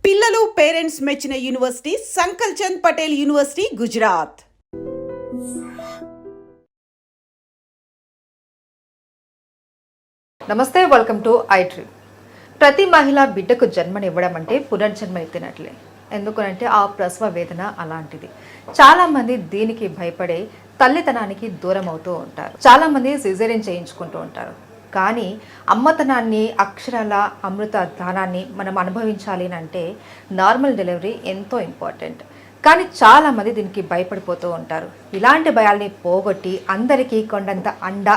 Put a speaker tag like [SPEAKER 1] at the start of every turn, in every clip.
[SPEAKER 1] పిల్లలు పేరెంట్స్ మెచ్చిన university సంకల్ Chand Patel university Gujarat.
[SPEAKER 2] నమస్తే, వెల్కమ్ టు ఐడ్రీమ్. ప్రతి మహిళ బిడ్డకు జన్మనివ్వడం అంటే పునర్జన్మ ఎత్తినట్లే. ఎందుకనంటే ఆ ప్రసవ వేదన అలాంటిది. చాలామంది దీనికి భయపడే తల్లితనానికి దూరం అవుతూ ఉంటారు. చాలామంది సిజేరియన్ చేయించుకుంటూ ఉంటారు. కానీ అమ్మతనాన్ని, అక్షరాల అమృత దానాన్ని మనం అనుభవించాలి అంటే నార్మల్ డెలివరీ ఎంతో ఇంపార్టెంట్. కానీ చాలామంది దీనికి భయపడిపోతూ ఉంటారు. ఇలాంటి భయాల్ని పోగొట్టి అందరికీ కొండంత అండ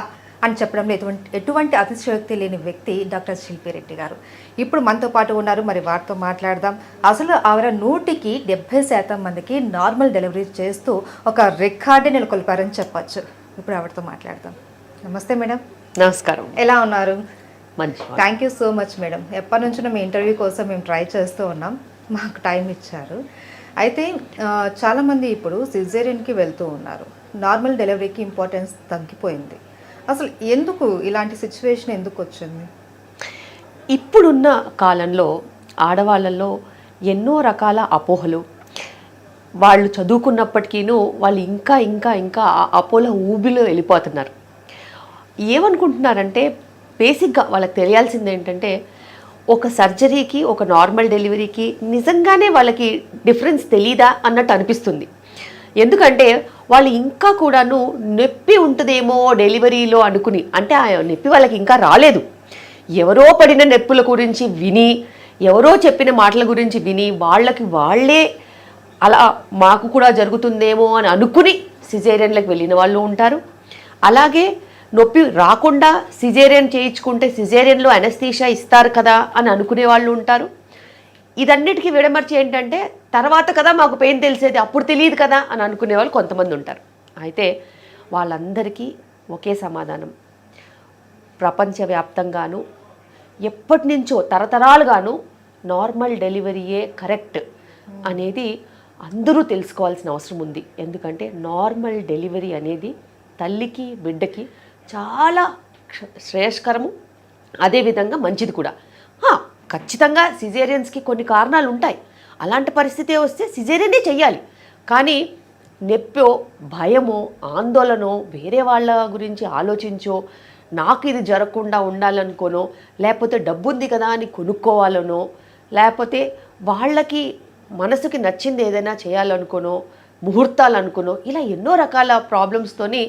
[SPEAKER 2] అని చెప్పడంలో ఎటువంటి అతిశయోక్తి లేని వ్యక్తి డాక్టర్ శిల్పిరెడ్డి గారు ఇప్పుడు మనతో పాటు ఉన్నారు. మరి వారితో మాట్లాడదాం. అసలు ఆవిడ 100కి 70% మందికి నార్మల్ డెలివరీ చేస్తూ ఒక రికార్డు నెలకొల్పారని చెప్పచ్చు. ఇప్పుడు ఆవిడతో మాట్లాడదాం. నమస్తే మేడం.
[SPEAKER 3] నమస్కారం.
[SPEAKER 2] ఎలా ఉన్నారు?
[SPEAKER 3] మంచి.
[SPEAKER 2] Thank you so much madam. ఎప్పటి నుంచో మీ ఇంటర్వ్యూ కోసం మేము ట్రై చేస్తూ ఉన్నాం, మాకు టైం ఇచ్చారు. అయితే చాలామంది ఇప్పుడు సిజేరియన్కి వెళ్తూ ఉన్నారు. నార్మల్ డెలివరీకి ఇంపార్టెన్స్ తగ్గిపోయింది. అసలు ఎందుకు ఇలాంటి సిచ్యువేషన్ ఎందుకు వచ్చింది?
[SPEAKER 3] ఇప్పుడున్న కాలంలో ఆడవాళ్ళల్లో ఎన్నో రకాల అపోహలు, వాళ్ళు చదువుకున్నప్పటికీను వాళ్ళు ఇంకా ఇంకా ఇంకా అపోహల ఊబిలో వెళ్ళిపోతున్నారు. ఏమనుకుంటున్నారంటే బేసిక్గా వాళ్ళకి తెలియాల్సింది ఏంటంటే ఒక సర్జరీకి ఒక నార్మల్ డెలివరీకి నిజంగానే వాళ్ళకి డిఫరెన్స్ తెలీదా అన్నట్టు అనిపిస్తుంది. ఎందుకంటే వాళ్ళు ఇంకా కూడాను నొప్పి ఉంటుందేమో డెలివరీలో అనుకుని, అంటే ఆ నొప్పి వాళ్ళకి ఇంకా రాలేదు. ఎవరో పడిన నొప్పుల గురించి విని, ఎవరో చెప్పిన మాటల గురించి విని వాళ్ళే అలా మాకు కూడా జరుగుతుందేమో అని అనుకుని సిజేరియన్లకు వెళ్ళిన వాళ్ళు ఉంటారు. అలాగే నొప్పి రాకుండా సిజేరియన్ చేయించుకుంటే సిజేరియన్లో అనస్థీషియా ఇస్తారు కదా అని అనుకునే వాళ్ళు ఉంటారు. ఇదన్నిటికీ విడమర్చి ఏంటంటే తర్వాత కదా మాకు పెయిన్ తెలిసేది, అప్పుడు తెలియదు కదా అని అనుకునే వాళ్ళు కొంతమంది ఉంటారు. అయితే వాళ్ళందరికీ ఒకే సమాధానం. ప్రపంచవ్యాప్తంగాను ఎప్పటి నుంచో తరతరాలుగాను నార్మల్ డెలివరీయే కరెక్ట్ అనేది అందరూ తెలుసుకోవాల్సిన అవసరం ఉంది. ఎందుకంటే నార్మల్ డెలివరీ అనేది తల్లికి బిడ్డకి చాలా శ్రేయస్కరము, అదేవిధంగా మంచిది కూడా. ఖచ్చితంగా సిజేరియన్స్కి కొన్ని కారణాలు ఉంటాయి. అలాంటి పరిస్థితి వస్తే సిజేరియనే చెయ్యాలి. కానీ నొప్పో, భయమో, ఆందోళనో, వేరే వాళ్ళ గురించి ఆలోచించో, నాకు ఇది జరగకుండా ఉండాలనుకోనో, లేకపోతే డబ్బు ఉంది కదా అని కొనుక్కోవాలనో, లేకపోతే వాళ్ళకి మనసుకి నచ్చింది ఏదైనా చేయాలనుకోనో, ముహూర్తాలు అనుకోనో, ఇలా ఎన్నో రకాల ప్రాబ్లమ్స్తోని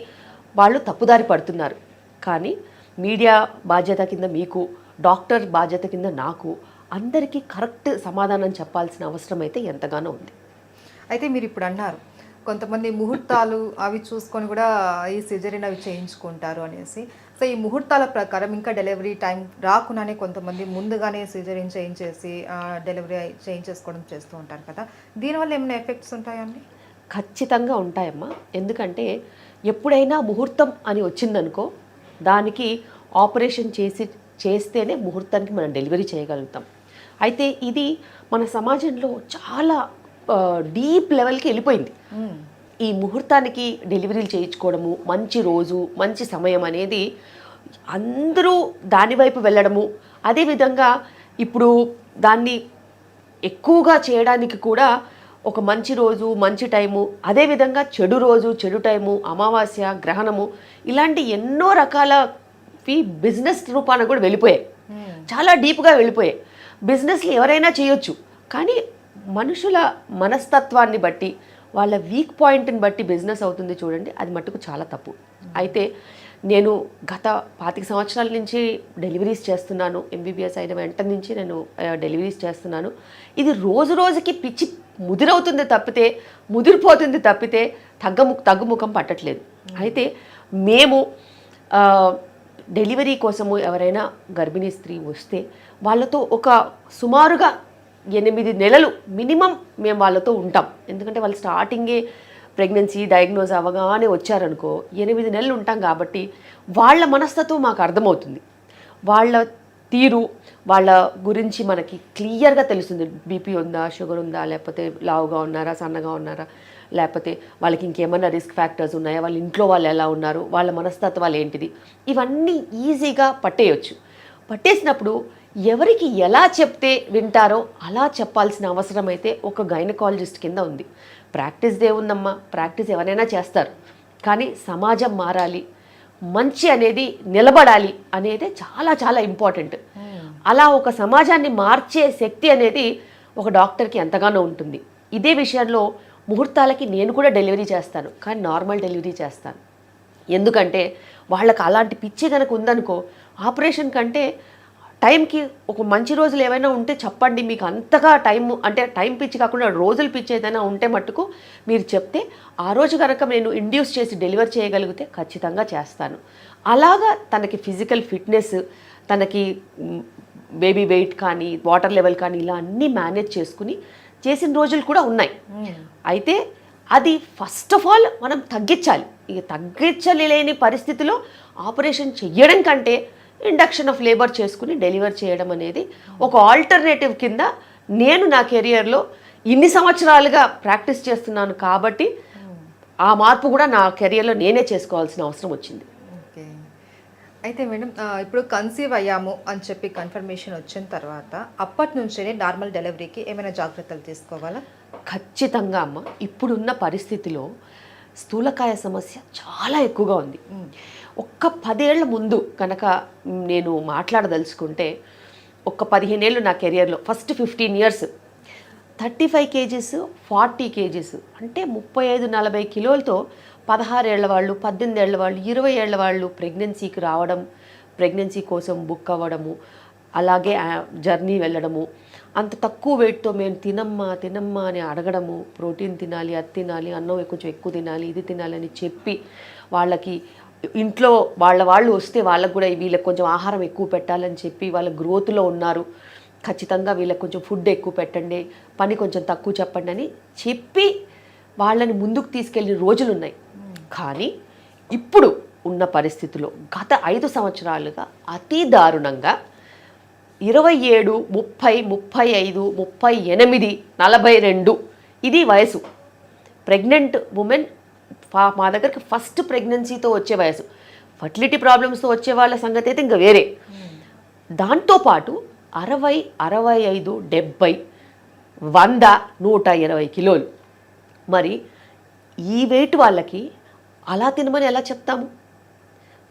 [SPEAKER 3] వాళ్ళు తప్పుదారి పడుతున్నారు. కానీ మీడియా బాధ్యత కింద మీకు, డాక్టర్ బాధ్యత కింద నాకు, అందరికీ కరెక్ట్ సమాధానం చెప్పాల్సిన అవసరం అయితే ఎంతగానో ఉంది.
[SPEAKER 2] అయితే మీరు ఇప్పుడు అన్నారు కొంతమంది ముహూర్తాలు అవి చూసుకొని కూడా ఈ సిజేరియన్ అవి చేయించుకుంటారు అనేసి. సో ఈ ముహూర్తాల ప్రకారం ఇంకా డెలివరీ టైం రాకుండానే కొంతమంది ముందుగానే సిజేరియన్ చేయించేసి డెలివరీ చేయించేసుకోవడం చేస్తూ ఉంటారు కదా. దీనివల్ల ఏమైనా ఎఫెక్ట్స్ ఉంటాయండి?
[SPEAKER 3] ఖచ్చితంగా ఉంటాయమ్మా. ఎందుకంటే ఎప్పుడైనా ముహూర్తం అని వచ్చిందనుకో, దానికి ఆపరేషన్ చేస్తేనే ముహూర్తానికి మనం డెలివరీ చేయగలుగుతాం. అయితే ఇది మన సమాజంలో చాలా డీప్ లెవెల్కి వెళ్ళిపోయింది. ఈ ముహూర్తానికి డెలివరీలు చేయించుకోవడము, మంచి రోజు మంచి సమయం అనేది అందరూ దానివైపు వెళ్ళడము, అదేవిధంగా ఇప్పుడు దాన్ని ఎక్కువగా చేయడానికి కూడా ఒక మంచి రోజు మంచి టైము, అదేవిధంగా చెడు రోజు చెడు టైము, అమావాస్య, గ్రహణము, ఇలాంటి ఎన్నో రకాల బిజినెస్ రూపాన కూడా వెళ్ళిపోయాయి. చాలా డీప్గా వెళ్ళిపోయాయి. బిజినెస్లు ఎవరైనా చేయొచ్చు, కానీ మనుషుల మనస్తత్వాన్ని బట్టి, వాళ్ళ వీక్ పాయింట్ని బట్టి బిజినెస్ అవుతుంది చూడండి, అది మట్టుకు చాలా తప్పు. అయితే నేను గత 25 సంవత్సరాల నుంచి డెలివరీస్ చేస్తున్నాను. ఎంబీబీఎస్ అయిన వెంటనే నుంచి నేను డెలివరీస్ చేస్తున్నాను. ఇది రోజు రోజుకి పిచ్చి ముదిరిపోతుంది తప్పితే తగ్గుముఖం పట్టట్లేదు. అయితే మేము డెలివరీ కోసము ఎవరైనా గర్భిణీ స్త్రీ వస్తే వాళ్ళతో ఒక సుమారుగా 8 నెలలు మినిమం మేము వాళ్ళతో ఉంటాం. ఎందుకంటే వాళ్ళు స్టార్టింగే ప్రెగ్నెన్సీ డయాగ్నోజ్ అవ్వగానే వచ్చారనుకో 8 నెలలు ఉంటాం. కాబట్టి వాళ్ళ మనస్తత్వం మాకు అర్థమవుతుంది. వాళ్ళ తీరు, వాళ్ళ గురించి మనకి క్లియర్గా తెలుస్తుంది. బీపీ ఉందా, షుగర్ ఉందా, లేకపోతే లావుగా ఉన్నారా, సన్నగా ఉన్నారా, లేకపోతే వాళ్ళకి ఇంకేమన్నా రిస్క్ ఫ్యాక్టర్స్ ఉన్నాయా, వాళ్ళ ఇంట్లో వాళ్ళు ఎలా ఉన్నారు, వాళ్ళ మనస్తత్వాలు ఏంటిది, ఇవన్నీ ఈజీగా పట్టేయచ్చు. పట్టేసినప్పుడు ఎవరికి ఎలా చెప్తే వింటారో అలా చెప్పాల్సిన అవసరం అయితే ఒక గైనకాలజిస్ట్ కింద ఉంది. ప్రాక్టీస్ దేవుందమ్మా, ప్రాక్టీస్ ఎవరైనా చేస్తారు, కానీ సమాజం మారాలి, మంచి అనేది నిలబడాలి అనేది చాలా చాలా ఇంపార్టెంట్. అలా ఒక సమాజాన్ని మార్చే శక్తి అనేది ఒక డాక్టర్కి ఎంతగానో ఉంటుంది. ఇదే విషయంలో ముహూర్తాలకి నేను కూడా డెలివరీ చేస్తాను, కానీ నార్మల్ డెలివరీ చేస్తాను. ఎందుకంటే వాళ్ళకి అలాంటి పిచ్చి కనుక ఉందనుకో, ఆపరేషన్ కంటే టైంకి ఒక మంచి రోజులు ఏమైనా ఉంటే చెప్పండి, మీకు అంతగా టైం అంటే టైం పిచ్చి కాకుండా రోజులు పిచ్చి ఏదైనా ఉంటే మట్టుకు మీరు చెప్తే ఆ రోజు కనుక నేను ఇండ్యూస్ చేసి డెలివర్ చేయగలిగితే ఖచ్చితంగా చేస్తాను. అలాగా తనకి ఫిజికల్ ఫిట్నెస్, తనకి బేబీ వెయిట్ కానీ వాటర్ లెవెల్ కానీ ఇలా అన్నీ మేనేజ్ చేసుకుని చేసిన రోజులు కూడా ఉన్నాయి. అయితే అది ఫస్ట్ ఆఫ్ ఆల్ మనం తగ్గించాలి. ఇక తగ్గించలేని పరిస్థితిలో ఆపరేషన్ చెయ్యడం కంటే ఇండక్షన్ ఆఫ్ లేబర్ చేసుకుని డెలివర్ చేయడం అనేది ఒక ఆల్టర్నేటివ్ కింద నేను నా కెరియర్లో ఇన్ని సంవత్సరాలుగా ప్రాక్టీస్ చేస్తున్నాను కాబట్టి ఆ మార్పు కూడా నా కెరియర్లో నేనే చేసుకోవాల్సిన అవసరం వచ్చింది.
[SPEAKER 2] ఓకే. అయితే మేడం ఇప్పుడు కన్సీవ్ అయ్యాము అని చెప్పి కన్ఫర్మేషన్ వచ్చిన తర్వాత అప్పటి నుంచే నార్మల్ డెలివరీకి ఏమైనా జాగ్రత్తలు తీసుకోవాలా?
[SPEAKER 3] ఖచ్చితంగా అమ్మ. ఇప్పుడున్న పరిస్థితిలో స్థూలకాయ సమస్య చాలా ఎక్కువగా ఉంది. ఒక్క 10 ఏళ్ల ముందు కనుక నేను మాట్లాడదలుచుకుంటే, ఒక్క 15 ఏళ్ళు నా కెరియర్లో ఫస్ట్ 15 ఇయర్స్ 35 కేజీస్ 40 కేజీస్ అంటే 35-40 కిలోలతో 16 ఏళ్ల వాళ్ళు, 18 ఏళ్ల వాళ్ళు, 20 ఏళ్ల వాళ్ళు ప్రెగ్నెన్సీకి రావడం, ప్రెగ్నెన్సీ కోసం బుక్ అవ్వడము, అలాగే జర్నీ వెళ్ళడము, అంత తక్కువ వెయిట్తో మేము తినమ్మా అని అడగడము, ప్రోటీన్ తినాలి, అది తినాలి, అన్నం కొంచెం ఎక్కువ తినాలి, ఇది తినాలి అని చెప్పి వాళ్ళకి ఇంట్లో వాళ్ళు వస్తే వాళ్ళకు కూడా వీళ్ళకి కొంచెం ఆహారం ఎక్కువ పెట్టాలని చెప్పి వాళ్ళ గ్రోత్లో ఉన్నారు, ఖచ్చితంగా వీళ్ళకి కొంచెం ఫుడ్ ఎక్కువ పెట్టండి, పని కొంచెం తక్కువ చెప్పండి అని చెప్పి వాళ్ళని ముందుకు తీసుకెళ్ళిన రోజులు ఉన్నాయి. కానీ ఇప్పుడు ఉన్న పరిస్థితిలో గత 5 సంవత్సరాలుగా అతి దారుణంగా 27, 30, 35, 38, 42 ఇది వయసు. ప్రెగ్నెంట్ ఉమెన్ మా దగ్గరికి ఫస్ట్ ప్రెగ్నెన్సీతో వచ్చే వయసు. ఫర్టిలిటీ ప్రాబ్లమ్స్తో వచ్చే వాళ్ళ సంగతి అయితే ఇంకా వేరే. దాంతోపాటు 60, 65, 70, 100, 120 కిలోలు. మరి ఈ వెయిట్ వాళ్ళకి అలా తినమని ఎలా చెప్తాము?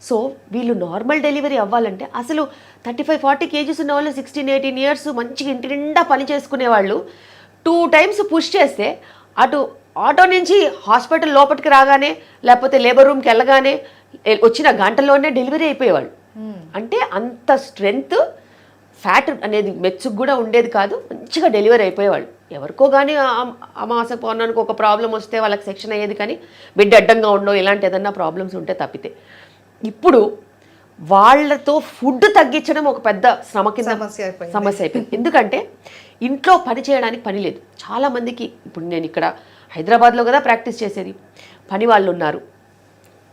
[SPEAKER 3] సో వీళ్ళు నార్మల్ డెలివరీ అవ్వాలంటే అసలు 35-40 కేజీస్ ఉన్న వాళ్ళు 16-18 ఇయర్స్ మంచిగా ఇంటి నిండా పని చేసుకునే వాళ్ళు 2 టైమ్స్ పుష్ చేస్తే అటు ఆటో నుంచి హాస్పిటల్ లోపలికి రాగానే లేకపోతే లేబర్ రూమ్కి వెళ్ళగానే వచ్చిన గంటలోనే డెలివరీ అయిపోయేవాళ్ళు. అంటే అంత స్ట్రెంగ్త్, ఫ్యాట్ అనేది మెచ్చుకు కూడా ఉండేది కాదు, మంచిగా డెలివరీ అయిపోయేవాళ్ళు. ఎవరికో కానీ అమాస పౌర్ణానికి ఒక ప్రాబ్లం వస్తే వాళ్ళకి సెక్షన్ అయ్యేది, కానీ బిడ్డ అడ్డంగా ఉండవు, ఇలాంటి ఏదన్నా ప్రాబ్లమ్స్ ఉంటే తప్పితే. ఇప్పుడు వాళ్ళతో ఫుడ్ తగ్గించడం ఒక పెద్ద శ్రమ కింద సమస్య అయిపోయింది. ఎందుకంటే ఇంట్లో పని చేయడానికి పని లేదు చాలామందికి. ఇప్పుడు నేను ఇక్కడ హైదరాబాద్లో కదా ప్రాక్టీస్ చేసేది, పని వాళ్ళు ఉన్నారు.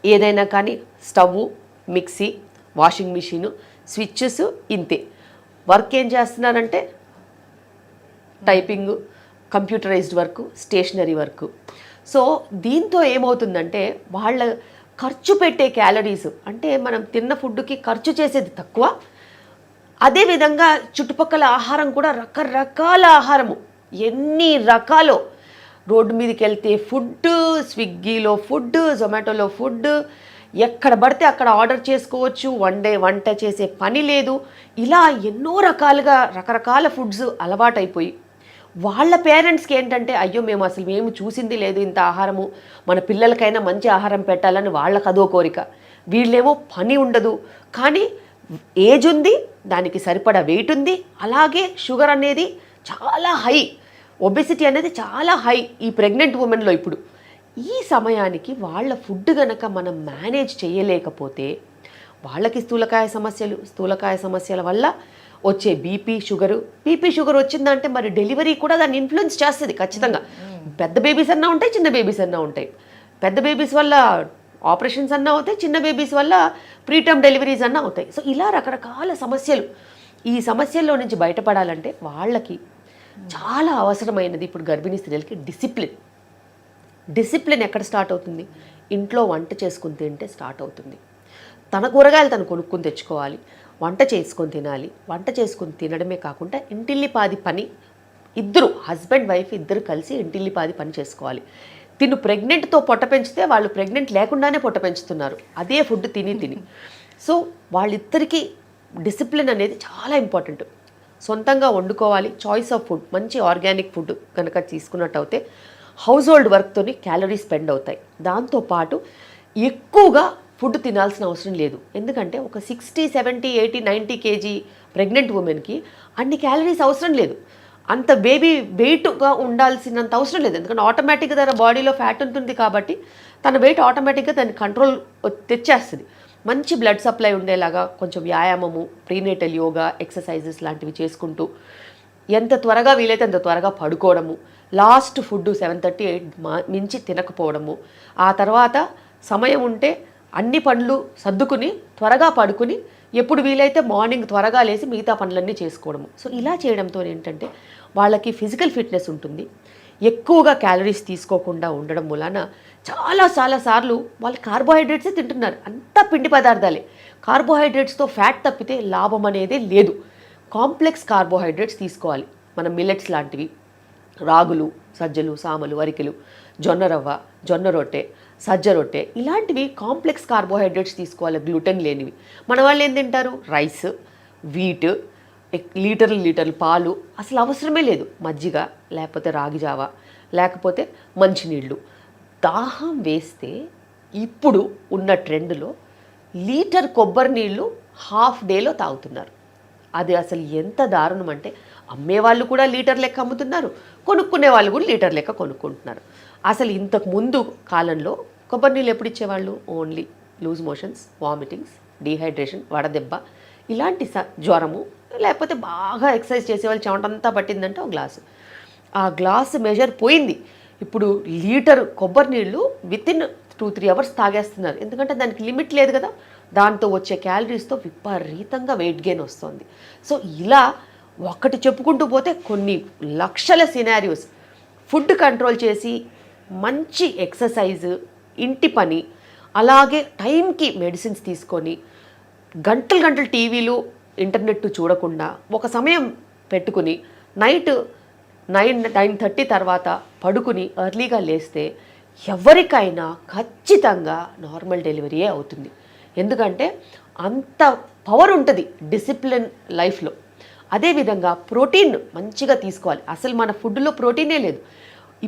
[SPEAKER 3] ఏదైనా కానీ stove, mixie, washing machine, switches, ఇంతే. వర్క్ ఏం చేస్తున్నారంటే typing, computerised work, stationery work. So దీంతో ఏమవుతుందంటే వాళ్ళ ఖర్చు పెట్టే క్యాలరీస్ అంటే మనం తిన్న ఫుడ్కి ఖర్చు చేసేది తక్కువ, అదేవిధంగా చుట్టుపక్కల ఆహారం కూడా రకరకాల ఆహారము, ఎన్ని రకాలో. రోడ్డు మీదకి వెళ్తే ఫుడ్, స్విగ్గీలో ఫుడ్, జొమాటోలో ఫుడ్, ఎక్కడ పడితే అక్కడ ఆర్డర్ చేసుకోవచ్చు, వంట చేసే పని లేదు. ఇలా ఎన్నో రకాలుగా రకరకాల ఫుడ్స్ అలవాటైపోయి వాళ్ళ పేరెంట్స్కి ఏంటంటే అయ్యో మేము చూసింది లేదు ఇంత ఆహారము, మన పిల్లలకైనా మంచి ఆహారం పెట్టాలని వాళ్ళకి అదో కోరిక. వీళ్ళేమో పని ఉండదు, కానీ ఏజ్ ఉంది, దానికి సరిపడా వెయిట్ ఉంది, అలాగే షుగర్ అనేది చాలా హై, ఒబెసిటీ అనేది చాలా హై ఈ ప్రెగ్నెంట్ ఉమెన్లో. ఇప్పుడు ఈ సమయానికి వాళ్ళ ఫుడ్ గనక మనం మేనేజ్ చేయలేకపోతే వాళ్ళకి స్థూలకాయ సమస్యల వల్ల వచ్చే బీపీ షుగర్ వచ్చిందంటే మరి డెలివరీ కూడా దాన్ని ఇన్ఫ్లుయెన్స్ చేస్తుంది ఖచ్చితంగా. పెద్ద బేబీస్ అన్నా ఉంటాయి, చిన్న బేబీస్ అన్నా ఉంటాయి. పెద్ద బేబీస్ వల్ల ఆపరేషన్స్ అన్నా అవుతాయి, చిన్న బేబీస్ వల్ల ప్రీటర్మ్ డెలివరీస్ అన్నా అవుతాయి. సో ఇలా రకరకాల సమస్యలు. ఈ సమస్యల్లో నుంచి బయటపడాలంటే వాళ్ళకి చాలా అవసరమైనది ఇప్పుడు గర్భిణీ స్త్రీలకి డిసిప్లిన్ ఎక్కడ స్టార్ట్ అవుతుంది? ఇంట్లో వంట చేసుకుని తింటే స్టార్ట్ అవుతుంది. తన కూరగాయలు తను కొనుక్కుని తెచ్చుకోవాలి. వంట చేసుకొని తినాలి. వంట చేసుకొని తినడమే కాకుండా ఇంటిల్లిపాది పని ఇద్దరు హస్బెండ్ వైఫ్ ఇద్దరు కలిసి ఇంటిల్లిపాది పని చేసుకోవాలి. తిను ప్రెగ్నెంట్తో పొట్ట పెంచితే వాళ్ళు ప్రెగ్నెంట్ లేకుండానే పొట్ట పెంచుతున్నారు అదే ఫుడ్ తిని. సో వాళ్ళిద్దరికీ డిసిప్లిన్ అనేది చాలా ఇంపార్టెంట్. సొంతంగా వండుకోవాలి. చాయిస్ ఆఫ్ ఫుడ్ మంచి ఆర్గానిక్ ఫుడ్ కనుక తీసుకున్నట్టు అయితే హౌస్ హోల్డ్ వర్క్తోని క్యాలరీస్ స్పెండ్ అవుతాయి. దాంతోపాటు ఎక్కువగా ఫుడ్ తినాల్సిన అవసరం లేదు. ఎందుకంటే ఒక 60, 70, 80, 90 kg ప్రెగ్నెంట్ ఉమెన్కి అన్ని క్యాలరీస్ అవసరం లేదు. అంత బేబీ వెయిట్గా ఉండాల్సినంత అవసరం లేదు. ఎందుకంటే ఆటోమేటిక్గా తన బాడీలో ఫ్యాట్ ఉంటుంది కాబట్టి తన వెయిట్ ఆటోమేటిక్గా దాన్ని కంట్రోల్ తెచ్చేస్తుంది. మంచి బ్లడ్ సప్లై ఉండేలాగా కొంచెం వ్యాయామము, ప్రీనేటల్ యోగా, ఎక్సర్సైజెస్ లాంటివి చేసుకుంటూ ఎంత త్వరగా వీలైతే అంత త్వరగా పడుకోవడము, లాస్ట్ ఫుడ్ 7:30, 8 మించి తినకపోవడము, ఆ తర్వాత సమయం ఉంటే అన్ని పనులు సర్దుకుని త్వరగా పడుకుని ఎప్పుడు వీలైతే మార్నింగ్ త్వరగా లేచి మిగతా పనులన్నీ చేసుకోవడము. సో ఇలా చేయడంతో ఏంటంటే వాళ్ళకి ఫిజికల్ ఫిట్నెస్ ఉంటుంది. ఎక్కువగా క్యాలరీస్ తీసుకోకుండా ఉండడం వలన చాలా సార్లు వాళ్ళు కార్బోహైడ్రేట్సే తింటున్నారు. అంతా పిండి పదార్థాలే. కార్బోహైడ్రేట్స్తో ఫ్యాట్ తప్పితే లాభం అనేదే లేదు. కాంప్లెక్స్ కార్బోహైడ్రేట్స్ తీసుకోవాలి. మనం మిల్లెట్స్ లాంటివి, రాగులు, సజ్జలు, సామలు, అరికెలు, జొన్న రవ్వ, జొన్న రొట్టె, సజ్జ రొట్టె, ఇలాంటివి కాంప్లెక్స్ కార్బోహైడ్రేట్స్ తీసుకోవాలి, గ్లూటెన్ లేనివి. మన వాళ్ళు ఏం తింటారు? రైస్, వీట్, లీటర్లు పాలు, అసలు అవసరమే లేదు. మజ్జిగ, లేకపోతే రాగి జావ, లేకపోతే మంచినీళ్ళు. దాహం వేస్తే ఇప్పుడు ఉన్న ట్రెండ్లో లీటర్ కొబ్బరి నీళ్ళు హాఫ్ డేలో తాగుతున్నారు. అది అసలు ఎంత దారుణం అంటే అమ్మేవాళ్ళు కూడా లీటర్ లెక్క అమ్ముతున్నారు, కొనుక్కునే వాళ్ళు కూడా లీటర్ లెక్క కొనుక్కుంటున్నారు. అసలు ఇంతకు ముందు కాలంలో కొబ్బరి నీళ్ళు ఎప్పుడు ఇచ్చేవాళ్ళు? Only loose motions, vomitings, dehydration, వడదెబ్బ, ఇలాంటి జ్వరము, లేకపోతే బాగా ఎక్సర్సైజ్ చేసేవాళ్ళు చెమటంతా పట్టిందంటే ఒక గ్లాసు. ఆ గ్లాసు మెజర్ పోయింది. ఇప్పుడు లీటర్ కొబ్బరి నీళ్ళు వితిన్ 2-3 అవర్స్ తాగేస్తున్నారు. ఎందుకంటే దానికి లిమిట్ లేదు కదా. దాంతో వచ్చే క్యాలరీస్తో విపరీతంగా వెయిట్ గెయిన్ వస్తుంది. సో ఇలా ఒకటి చెప్పుకుంటూ పోతే కొన్ని లక్షల సినారియోస్. ఫుడ్ కంట్రోల్ చేసి మంచి ఎక్సర్సైజ్, ఇంటి పని, అలాగే టైంకి మెడిసిన్స్ తీసుకొని గంటలు టీవీలు, ఇంటర్నెట్ చూడకుండా ఒక సమయం పెట్టుకుని నైట్ 9-9:30 తర్వాత పడుకుని ఎర్లీగా లేస్తే ఎవరికైనా ఖచ్చితంగా నార్మల్ డెలివరీయే అవుతుంది. ఎందుకంటే అంత పవర్ ఉంటుంది డిసిప్లిన్ లైఫ్లో. అదేవిధంగా ప్రోటీన్ మంచిగా తీసుకోవాలి. అసలు మన ఫుడ్లో ప్రోటీనే లేదు.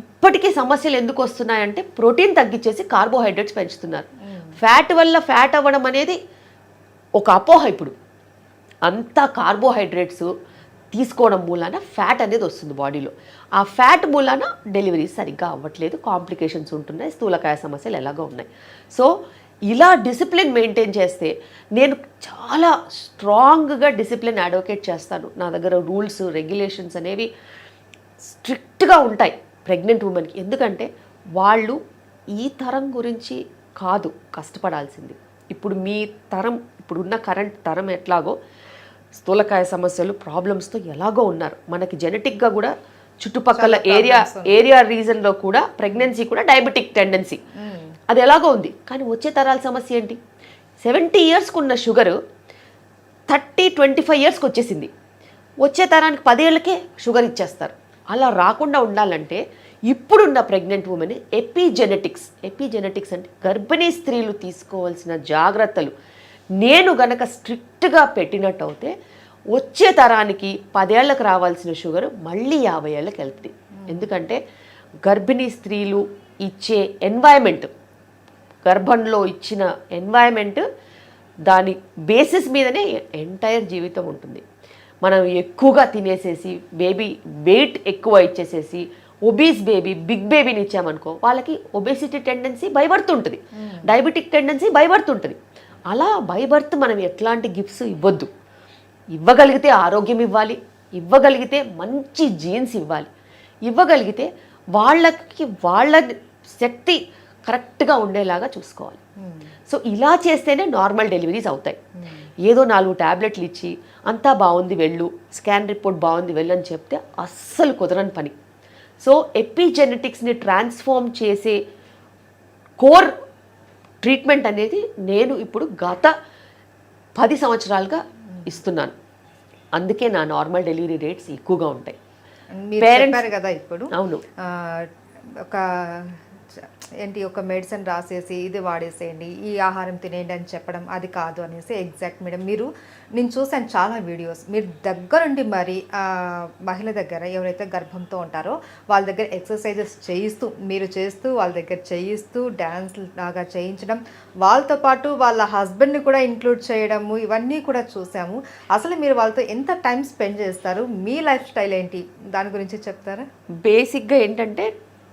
[SPEAKER 3] ఇప్పటికీ సమస్యలు ఎందుకు వస్తున్నాయంటే ప్రోటీన్ తగ్గించేసి కార్బోహైడ్రేట్స్ పెంచుతున్నారు. ఫ్యాట్ వల్ల ఫ్యాట్ అవ్వడం అనేది ఒక అపోహ. ఇప్పుడు అంతా కార్బోహైడ్రేట్స్ తీసుకోవడం మూలాన ఫ్యాట్ అనేది వస్తుంది బాడీలో. ఆ ఫ్యాట్ మూలాన డెలివరీస్ సరిగ్గా అవ్వట్లేదు, కాంప్లికేషన్స్ ఉంటున్నాయి, స్థూలకాయ సమస్యలు ఎలాగో ఉన్నాయి. సో ఇలా డిసిప్లిన్ మెయింటైన్ చేస్తే నేను చాలా స్ట్రాంగ్గా డిసిప్లిన్ అడ్వకేట్ చేస్తాను. నా దగ్గర రూల్స్, రెగ్యులేషన్స్ అనేవి స్ట్రిక్ట్గా ఉంటాయి ప్రెగ్నెంట్ ఉమెన్కి. ఎందుకంటే వాళ్ళు ఈ తరం గురించి కాదు కష్టపడాల్సింది. ఇప్పుడు మీ తరం, ఇప్పుడున్న కరెంట్ తరం ఎట్లాగో స్థూలకాయ సమస్యలు, ప్రాబ్లమ్స్తో ఎలాగో ఉన్నారు. మనకి జెనెటిక్గా కూడా చుట్టుపక్కల ఏరియా రీజన్లో కూడా ప్రెగ్నెన్సీ కూడా డయాబెటిక్ టెండెన్సీ అది ఎలాగో ఉంది. కానీ వచ్చే తరాల సమస్య ఏంటి? 70 ఇయర్స్కి ఉన్న షుగరు 30-25 ఇయర్స్కి వచ్చేసింది. వచ్చే తరానికి 10 ఏళ్ళకే షుగర్ ఇచ్చేస్తారు. అలా రాకుండా ఉండాలంటే ఇప్పుడున్న ప్రెగ్నెంట్ ఉమెన్ ఎపిజెనెటిక్స్ అంటే గర్భిణీ స్త్రీలు తీసుకోవాల్సిన జాగ్రత్తలు నేను గనక స్ట్రిక్ట్గా పెట్టినట్టు అయితే వచ్చే తరానికి 10 ఏళ్ళకి రావాల్సిన షుగర్ మళ్ళీ 50 ఏళ్ళకి వెళ్తుంది. ఎందుకంటే గర్భిణీ స్త్రీలు ఇచ్చే ఎన్వైరన్మెంట్, గర్భంలో ఇచ్చిన ఎన్వైరన్మెంట్, దాని బేసిస్ మీదనే ఎంటైర్ జీవితం ఉంటుంది. మనం ఎక్కువగా తినేసేసి బేబీ వెయిట్ ఎక్కువ ఇచ్చేసేసి ఒబీస్ బేబీ, బిగ్ బేబీని ఇచ్చామనుకో వాళ్ళకి ఒబేసిటీ టెండెన్సీ బై బర్త్ ఉంటుంది, డయాబెటిక్ టెండెన్సీ బై బర్త్ ఉంటుంది. అలా బై బర్త్ మనం ఎట్లాంటి గిఫ్ట్స్ ఇవ్వద్దు. ఇవ్వగలిగితే ఆరోగ్యం ఇవ్వాలి, ఇవ్వగలిగితే మంచి జీన్స్ ఇవ్వాలి, ఇవ్వగలిగితే వాళ్ళకి వాళ్ళ శక్తి కరెక్ట్గా ఉండేలాగా చూసుకోవాలి. సో ఇలా చేస్తేనే నార్మల్ డెలివరీస్ అవుతాయి. ఏదో 4 ట్యాబ్లెట్లు ఇచ్చి అంతా బాగుంది వెళ్ళు, స్కాన్ రిపోర్ట్ బాగుంది వెళ్ళు అని చెప్తే అస్సలు కుదరని పని. సో ఎపిజెనెటిక్స్ని ట్రాన్స్ఫార్మ్ చేసే కోర్ ట్రీట్మెంట్ అనేది నేను ఇప్పుడు గత 10 సంవత్సరాలుగా ఇస్తున్నాను. అందుకే నా నార్మల్ డెలివరీ రేట్స్ ఎక్కువగా ఉంటాయి.
[SPEAKER 2] మీరు చెప్పారు కదా ఇప్పుడు
[SPEAKER 3] అవును.
[SPEAKER 2] ఒక ఒక మెడిసిన్ రాసేసి ఇది వాడేసేయండి, ఈ ఆహారం తినేయండి అని చెప్పడం అది కాదు అనేసి. ఎగ్జాక్ట్ మేడం, నేను చూసాను చాలా వీడియోస్, మీరు దగ్గరుండి మరి మహిళ దగ్గర ఎవరైతే గర్భంతో ఉంటారో వాళ్ళ దగ్గర ఎక్సర్సైజెస్ చేయిస్తూ, మీరు చేస్తూ వాళ్ళ దగ్గర చేయిస్తూ డ్యాన్స్ లాగా చేయించడం, వాళ్ళతో పాటు వాళ్ళ హస్బెండ్ని కూడా ఇంక్లూడ్ చేయడము, ఇవన్నీ కూడా చూసాము. అసలు మీరు వాళ్ళతో ఎంత టైం స్పెండ్ చేస్తారు, మీ లైఫ్ స్టైల్ ఏంటి, దాని గురించి చెప్తారా?
[SPEAKER 3] బేసిక్గా ఏంటంటే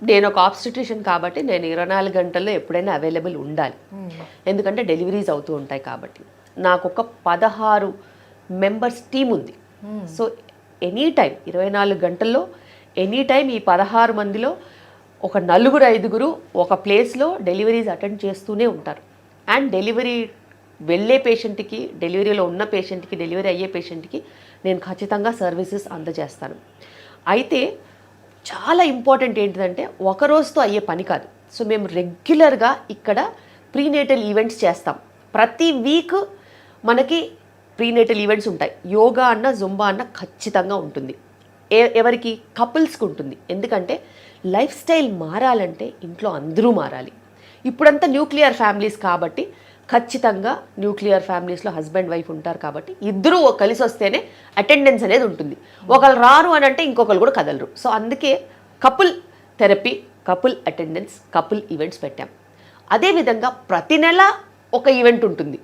[SPEAKER 3] నేను ఒక ఆబ్స్టిట్యూషన్ కాబట్టి నేను 24 గంటల్లో ఎప్పుడైనా అవైలబుల్ ఉండాలి. ఎందుకంటే డెలివరీస్ అవుతూ ఉంటాయి కాబట్టి. నాకు ఒక 16 మెంబర్స్ టీం ఉంది. సో ఎనీ టైం 24 గంటల్లో ఎనీ టైం ఈ 16 మందిలో ఒక 4-5 ఒక ప్లేస్లో డెలివరీస్ అటెండ్ చేస్తూనే ఉంటారు. అండ్ డెలివరీ వెళ్ళే పేషెంట్కి, డెలివరీలో ఉన్న పేషెంట్కి, డెలివరీ అయ్యే పేషెంట్కి నేను ఖచ్చితంగా సర్వీసెస్ అందజేస్తాను. అయితే చాలా ఇంపార్టెంట్ ఏంటిదంటే ఒక రోజుతో అయ్యే పని కాదు. సో మేము రెగ్యులర్గా ఇక్కడ ప్రీనేటల్ ఈవెంట్స్ చేస్తాం. ప్రతి వీక్ మనకి ప్రీనేటల్ ఈవెంట్స్ ఉంటాయి. యోగా అన్న, జుంబా అన్న ఖచ్చితంగా ఉంటుంది. ఎవరికి? కపుల్స్కి ఉంటుంది. ఎందుకంటే లైఫ్ స్టైల్ మారాలంటే ఇంట్లో అందరూ మారాలి. ఇప్పుడంతా న్యూక్లియర్ ఫ్యామిలీస్ కాబట్టి ఖచ్చితంగా న్యూక్లియర్ ఫ్యామిలీస్లో హస్బెండ్ వైఫ్ ఉంటారు కాబట్టి ఇద్దరూ కలిసి వస్తేనే అటెండెన్స్ అనేది ఉంటుంది. ఒకళ్ళు రారు అని అంటే ఇంకొకరు కూడా కదలరు. సో అందుకే couple therapy, couple attendance, couple events పెట్టాం. అదేవిధంగా ప్రతి నెల ఒక ఈవెంట్ ఉంటుంది.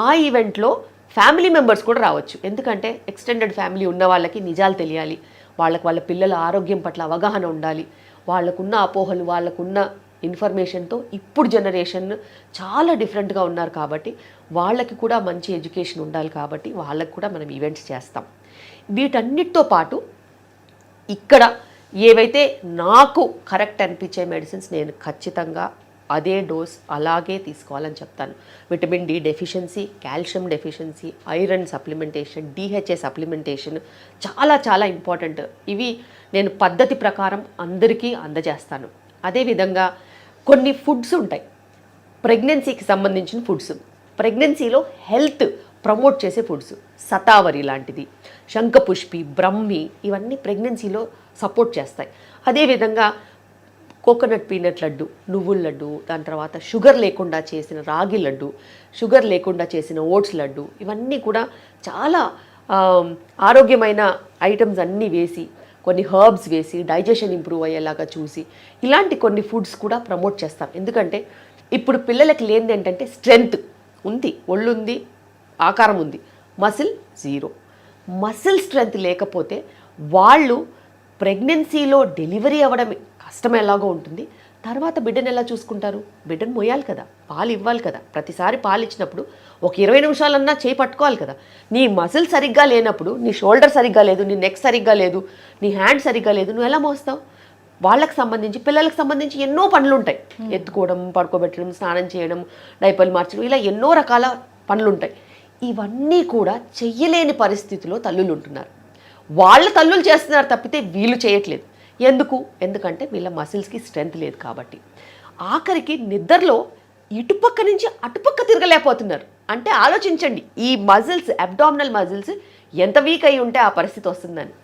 [SPEAKER 3] ఆ ఈవెంట్లో ఫ్యామిలీ మెంబర్స్ కూడా రావచ్చు. ఎందుకంటే ఎక్స్టెండెడ్ ఫ్యామిలీ ఉన్న వాళ్ళకి నిజాలు తెలియాలి, వాళ్ళ పిల్లల ఆరోగ్యం పట్ల అవగాహన ఉండాలి, వాళ్ళకున్న అపోహలు, వాళ్ళకున్న ఇన్ఫర్మేషన్తో ఇప్పుడు జనరేషన్ చాలా డిఫరెంట్గా ఉన్నారు కాబట్టి వాళ్ళకి కూడా మంచి ఎడ్యుకేషన్ ఉండాలి కాబట్టి వాళ్ళకి కూడా మనం ఈవెంట్స్ చేస్తాం. వీటన్నిటితో పాటు ఇక్కడ ఏవైతే నాకు కరెక్ట్ అనిపించే మెడిసిన్స్ నేను ఖచ్చితంగా అదే డోస్ అలాగే తీసుకోవాలని చెప్తాను. Vitamin D deficiency, calcium deficiency, iron supplementation, DHA supplementation చాలా చాలా ఇంపార్టెంట్. ఇవి నేను పద్ధతి ప్రకారం అందరికీ అందజేస్తాను. అదేవిధంగా కొన్ని ఫుడ్స్ ఉంటాయి ప్రెగ్నెన్సీకి సంబంధించిన ఫుడ్స్, ప్రెగ్నెన్సీలో హెల్త్ ప్రమోట్ చేసే ఫుడ్స్, సతావరి లాంటిది, శంఖపుష్పి, బ్రహ్మి, ఇవన్నీ ప్రెగ్నెన్సీలో సపోర్ట్ చేస్తాయి. అదేవిధంగా కోకోనట్ పీనట్ లడ్డు, నువ్వుల లడ్డు, దాని తర్వాత షుగర్ లేకుండా చేసిన రాగి లడ్డు, షుగర్ లేకుండా చేసిన ఓట్స్ లడ్డు, ఇవన్నీ కూడా చాలా ఆరోగ్యమైన ఐటమ్స్ అన్నీ వేసి, కొన్ని హర్బ్స్ వేసి డైజెషన్ ఇంప్రూవ్ అయ్యేలాగా చూసి ఇలాంటి కొన్ని ఫుడ్స్ కూడా ప్రమోట్ చేస్తాం. ఎందుకంటే ఇప్పుడు పిల్లలకి లేనిది ఏంటంటే స్ట్రెంగ్త్ ఉంది, ఒళ్ళుంది, ఆకారం ఉంది, మసిల్ జీరో. మసిల్ స్ట్రెంగ్త్ లేకపోతే వాళ్ళు ప్రెగ్నెన్సీలో డెలివరీ అవ్వడం కష్టం ఎలాగో ఉంటుంది, తర్వాత బిడ్డను ఎలా చూసుకుంటారు? బిడ్డను మోయాలి కదా, పాలు ఇవ్వాలి కదా. ప్రతిసారి పాలు ఇచ్చినప్పుడు ఒక 20 నిమిషాలన్నా చేయి పట్టుకోవాలి కదా. నీ మసిల్ సరిగ్గా లేనప్పుడు, నీ షోల్డర్ సరిగ్గా లేదు, నీ నెక్ సరిగ్గా లేదు, నీ హ్యాండ్ సరిగ్గా లేదు, నువ్వు ఎలా మోస్తావు? వాళ్ళకి సంబంధించి, పిల్లలకు సంబంధించి ఎన్నో పనులు ఉంటాయి. ఎత్తుకోవడం, పడుకోబెట్టడం, స్నానం చేయడం, డైపర్లు మార్చడం, ఇలా ఎన్నో రకాల పనులు ఉంటాయి. ఇవన్నీ కూడా చెయ్యలేని పరిస్థితిలో తల్లులు ఉంటున్నారు. వాళ్ళ తల్లులు చేస్తున్నారు తప్పితే వీళ్ళు చేయట్లేదు. ఎందుకంటే వీళ్ళ మసిల్స్కి స్ట్రెంగ్త్ లేదు కాబట్టి. ఆఖరికి నిద్రలో ఇటుపక్క నుంచి అటుపక్క తిరగలేకపోతున్నారు. అంటే ఆలోచించండి, ఈ మజిల్స్, అబ్డామినల్ మజిల్స్ ఎంత వీక్ అయి ఉంటే ఆ పరిస్థితి వస్తుందని.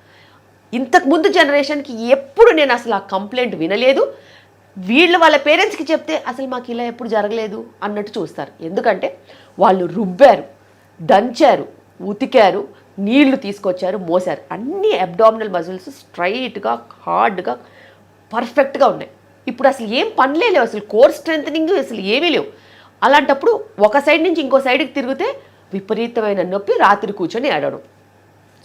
[SPEAKER 3] ఇంతకుముందు జనరేషన్కి ఎప్పుడు నేను అసలు ఆ కంప్లైంట్ వినలేదు. వాళ్ళ పేరెంట్స్కి చెప్తే అసలు మాకు ఇలా ఎప్పుడు జరగలేదు అన్నట్టు చూస్తారు. ఎందుకంటే వాళ్ళు రుబ్బారు, దంచారు, ఉతికారు, నీళ్లు తీసుకొచ్చారు, మోసారు. అన్ని అబ్డామినల్ మజిల్స్ స్ట్రైట్గా, హార్డ్గా, పర్ఫెక్ట్గా ఉన్నాయి. ఇప్పుడు అసలు ఏం పనులే లేవు, అసలు కోర్ స్ట్రెంథనింగ్ అసలు ఏమీ లేవు. అలాంటప్పుడు ఒక సైడ్ నుంచి ఇంకో సైడ్కి తిరిగితే విపరీతమైన నొప్పి, రాత్రి కూర్చొని ఏడవడం.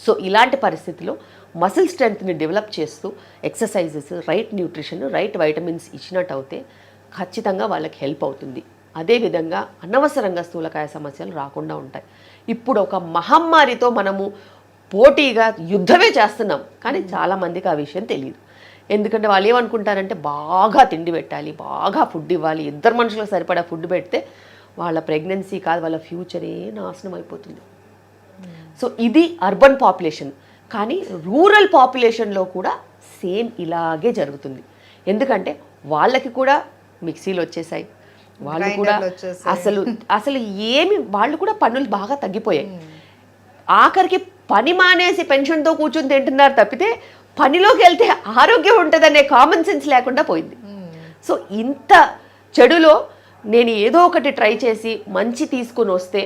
[SPEAKER 3] సో ఇలాంటి పరిస్థితిలో మసిల్ స్ట్రెంగ్త్ని డెవలప్ చేస్తూ exercises, right nutrition, right vitamins ఇచ్చినట్టు అయితే ఖచ్చితంగా వాళ్ళకి హెల్ప్ అవుతుంది. అదేవిధంగా అనవసరంగా స్థూలకాయ సమస్యలు రాకుండా ఉంటాయి. ఇప్పుడు ఒక మహమ్మారితో మనము పోటీగా యుద్ధమే చేస్తున్నాం, కానీ చాలామందికి ఆ విషయం తెలియదు. ఎందుకంటే వాళ్ళు ఏమనుకుంటారంటే బాగా తిండి పెట్టాలి, బాగా ఫుడ్ ఇవ్వాలి, 2 మనుషులకు సరిపడా ఫుడ్ పెడితే వాళ్ళ ప్రెగ్నెన్సీ కాదు, వాళ్ళ ఫ్యూచరే నాశనం అయిపోతుంది. సో ఇది అర్బన్ పాపులేషన్. కానీ రూరల్ పాపులేషన్లో కూడా సేమ్ ఇలాగే జరుగుతుంది. ఎందుకంటే వాళ్ళకి కూడా మిక్సీలు వచ్చేసాయి, వాళ్ళు కూడా అసలు ఏమి, వాళ్ళు కూడా పనులు బాగా తగ్గిపోయాయి. ఆఖరికి పని మానేసి పెన్షన్తో కూర్చొని తింటున్నారు తప్పితే పనిలోకి వెళ్తే ఆరోగ్యం ఉంటుందనే కామన్ సెన్స్ లేకుండా పోయింది. సో ఇంత చెడులో నేను ఏదో ఒకటి ట్రై చేసి మంచి తీసుకుని వస్తే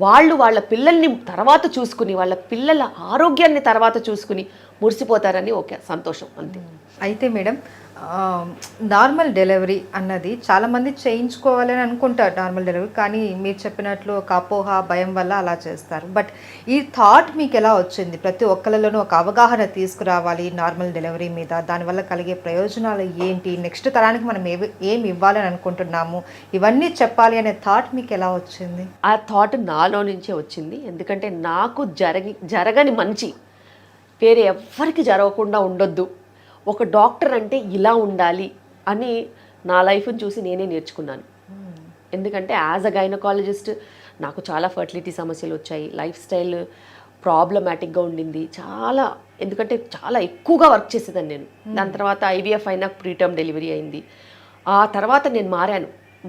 [SPEAKER 3] వాళ్ళు వాళ్ళ పిల్లల్ని తర్వాత చూసుకుని వాళ్ళ పిల్లల ఆరోగ్యాన్ని తర్వాత చూసుకుని మురిసిపోతారని ఒక సంతోషం అంతే.
[SPEAKER 2] అయితే మేడం నార్మల్ డెలివరీ అన్నది చాలామంది చేయించుకోవాలని అనుకుంటారు నార్మల్ డెలివరీ, కానీ మీరు చెప్పినట్లు ఒక అపోహ భయం వల్ల అలా చేస్తారు. బట్ ఈ థాట్ మీకు ఎలా వచ్చింది? ప్రతి ఒక్కరిలోనూ ఒక అవగాహన తీసుకురావాలి నార్మల్ డెలివరీ మీద, దానివల్ల కలిగే ప్రయోజనాలు ఏంటి, నెక్స్ట్ తరానికి మనం ఏమి ఇవ్వాలని అనుకుంటున్నాము, ఇవన్నీ చెప్పాలి అనే థాట్ మీకు ఎలా వచ్చింది?
[SPEAKER 3] ఆ థాట్ నాలో నుంచే వచ్చింది. ఎందుకంటే నాకు జరగని మంచి వేరే ఎవ్వరికి జరగకుండా ఉండొద్దు, ఒక డాక్టర్ అంటే ఇలా ఉండాలి అని నా లైఫ్ని చూసి నేనే నేర్చుకున్నాను. ఎందుకంటే యాజ్ అ గైనకాలజిస్ట్ నాకు చాలా ఫర్టిలిటీ సమస్యలు వచ్చాయి, లైఫ్ స్టైల్ ప్రాబ్లమాటిక్గా ఉండింది చాలా. ఎందుకంటే చాలా ఎక్కువగా వర్క్ చేసేదాన్ని నేను. దాని తర్వాత ఐవీఎఫ్ అయినా ప్రీటర్మ్ డెలివరీ అయింది. ఆ తర్వాత నేను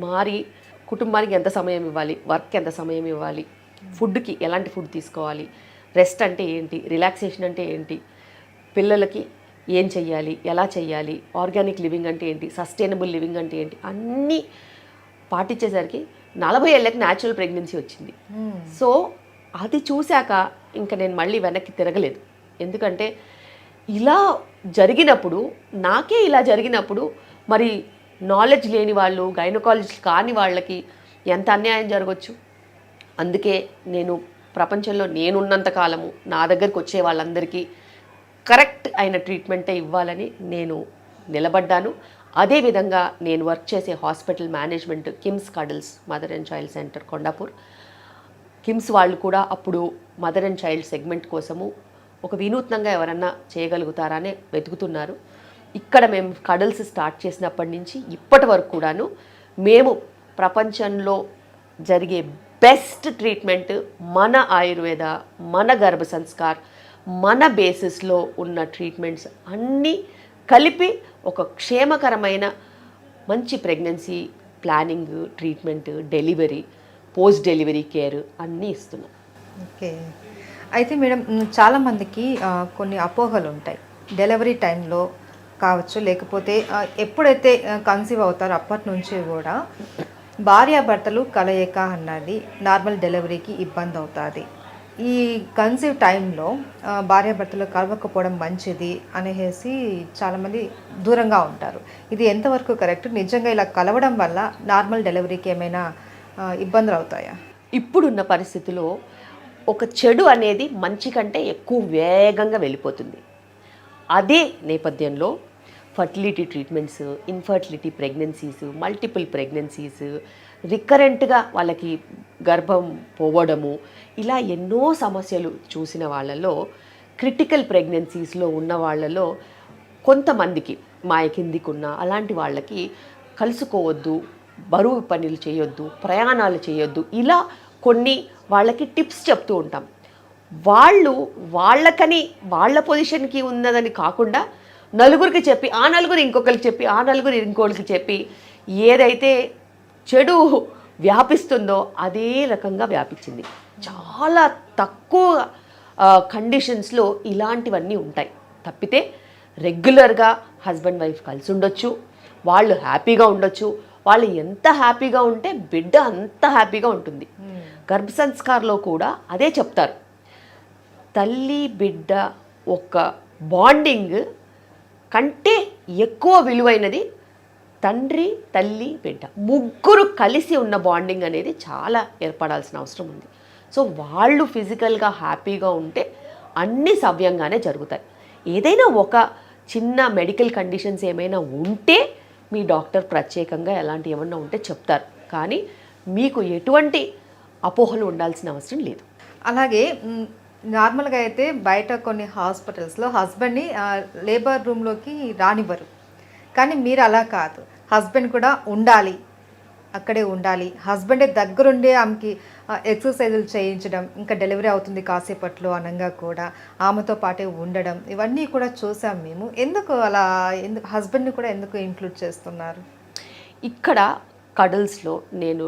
[SPEAKER 3] మారి కుటుంబానికి ఎంత సమయం ఇవ్వాలి, వర్క్ ఎంత సమయం ఇవ్వాలి, ఫుడ్కి ఎలాంటి ఫుడ్ తీసుకోవాలి, రెస్ట్ అంటే ఏంటి, రిలాక్సేషన్ అంటే ఏంటి, పిల్లలకి ఏం చెయ్యాలి, ఎలా చెయ్యాలి, ఆర్గానిక్ లివింగ్ అంటే ఏంటి, సస్టైనబుల్ లివింగ్ అంటే ఏంటి, అన్నీ పాటించేసరికి 40 ఏళ్ళకి న్యాచురల్ ప్రెగ్నెన్సీ వచ్చింది. సో అది చూశాక ఇంకా నేను మళ్ళీ వెనక్కి తిరగలేదు. ఎందుకంటే ఇలా జరిగినప్పుడు, నాకే ఇలా జరిగినప్పుడు మరి నాలెడ్జ్ లేని వాళ్ళు, గైనకాలజిస్ట్ కాని వాళ్ళకి ఎంత అన్యాయం జరగవచ్చు. అందుకే నేను ప్రపంచంలో నేనున్నంత కాలము నా దగ్గరికి వచ్చే వాళ్ళందరికీ కరెక్ట్ అయిన ట్రీట్మెంటే ఇవ్వాలని నేను నిలబడ్డాను. అదేవిధంగా నేను వర్క్ చేసే hospital management KIMS cuddles mother and child centre Kondapur, KIMS వాళ్ళు కూడా అప్పుడు మదర్ అండ్ చైల్డ్ సెగ్మెంట్ కోసము ఒక వినూత్నంగా ఎవరన్నా చేయగలుగుతారా అని వెతుకుతున్నారు. ఇక్కడ మేము కడల్స్ స్టార్ట్ చేసినప్పటి నుంచి ఇప్పటి వరకు కూడాను మేము ప్రపంచంలో జరిగే బెస్ట్ ట్రీట్మెంట్ మన ఆయుర్వేద, మన గర్భ సంస్కార్, మన బేసిస్లో ఉన్న ట్రీట్మెంట్స్ అన్నీ కలిపి ఒక క్షేమకరమైన మంచి pregnancy planning, treatment, delivery, post delivery care అన్నీ ఇస్తున్నాం.
[SPEAKER 2] ఓకే. అయితే మేడం చాలామందికి కొన్ని అపోహలు ఉంటాయి. డెలివరీ టైంలో కావచ్చు, లేకపోతే ఎప్పుడైతే కన్సీవ్ అవుతారో అప్పటి నుంచి కూడా భార్యాభర్తలు కలయిక అన్నది నార్మల్ డెలివరీకి ఇబ్బంది అవుతుంది. ఈ కన్సీవ్ టైంలో భార్యాభర్తలు కలవకపోవడం మంచిది అనేసి చాలామంది దూరంగా ఉంటారు. ఇది ఎంతవరకు కరెక్ట్? నిజంగా ఇలా కలవడం వల్ల నార్మల్ డెలివరీకి ఏమైనా ఇబ్బందులు అవుతాయా?
[SPEAKER 3] ఇప్పుడున్న పరిస్థితిలో ఒక చెడు అనేది మంచి కంటే ఎక్కువ వేగంగా వెళ్ళిపోతుంది. అదే నేపథ్యంలో fertility treatments, infertility pregnancies, multiple pregnancies, రికరెంట్గా వాళ్ళకి గర్భం పోవడము, ఇలా ఎన్నో సమస్యలు చూసిన వాళ్ళలో, క్రిటికల్ ప్రెగ్నెన్సీస్లో ఉన్న వాళ్ళలో కొంతమందికి మాయ కిందికున్న అలాంటి వాళ్ళకి కలుసుకోవద్దు, బరువు పనులు చేయొద్దు, ప్రయాణాలు చేయొద్దు, ఇలా కొన్ని వాళ్ళకి టిప్స్ చెప్తూ ఉంటాం. వాళ్ళకని వాళ్ళ పొజిషన్కి ఉన్నదని కాకుండా నలుగురికి చెప్పి, ఆ నలుగురు ఇంకొకరికి చెప్పి, ఆ నలుగురు ఇంకొకరికి చెప్పి ఏదైతే చెడు వ్యాపిస్తుందో అదే రకంగా వ్యాపించింది. చాలా తక్కువ కండిషన్స్లో ఇలాంటివన్నీ ఉంటాయి. తప్పితే రెగ్యులర్గా హస్బెండ్ వైఫ్ కలిసి ఉండొచ్చు, వాళ్ళు హ్యాపీగా ఉండొచ్చు. వాళ్ళు ఎంత హ్యాపీగా ఉంటే బిడ్డ అంత హ్యాపీగా ఉంటుంది. గర్భ సంస్కారంలో కూడా అదే చెప్తారు. తల్లి బిడ్డ ఒక బాండింగ్ కంటే ఎక్కువ విలువైనది తండ్రి, తల్లి, బిడ్డ ముగ్గురు కలిసి ఉన్న బాండింగ్ అనేది చాలా ఏర్పడాల్సిన అవసరం ఉంది. సో వాళ్ళు ఫిజికల్గా హ్యాపీగా ఉంటే అన్నీ సవ్యంగానే జరుగుతాయి. ఏదైనా ఒక చిన్న మెడికల్ కండిషన్స్ ఏమైనా ఉంటే మీ డాక్టర్ ప్రత్యేకంగా ఎలాంటి ఏమన్నా ఉంటే చెప్తారు. కానీ మీకు ఎటువంటి అపోహలు ఉండాల్సిన అవసరం లేదు.
[SPEAKER 2] అలాగే నార్మల్గా అయితే బయట కొన్ని హాస్పిటల్స్లో హస్బెండ్ని లేబర్ రూమ్లోకి రానివ్వరు, కానీ మీరు అలా కాదు. హస్బెండ్ కూడా ఉండాలి, అక్కడే ఉండాలి. హస్బెండే దగ్గరుండే ఆమెకి ఎక్సర్సైజులు చేయించడం, ఇంకా డెలివరీ అవుతుంది కాసేపట్లో అనగా కూడా ఆమెతో పాటే ఉండడం, ఇవన్నీ కూడా చూసాం మేము. ఎందుకు హస్బెండ్ని కూడా ఎందుకు ఇంక్లూడ్ చేస్తున్నారు?
[SPEAKER 3] ఇక్కడ కడల్స్లో నేను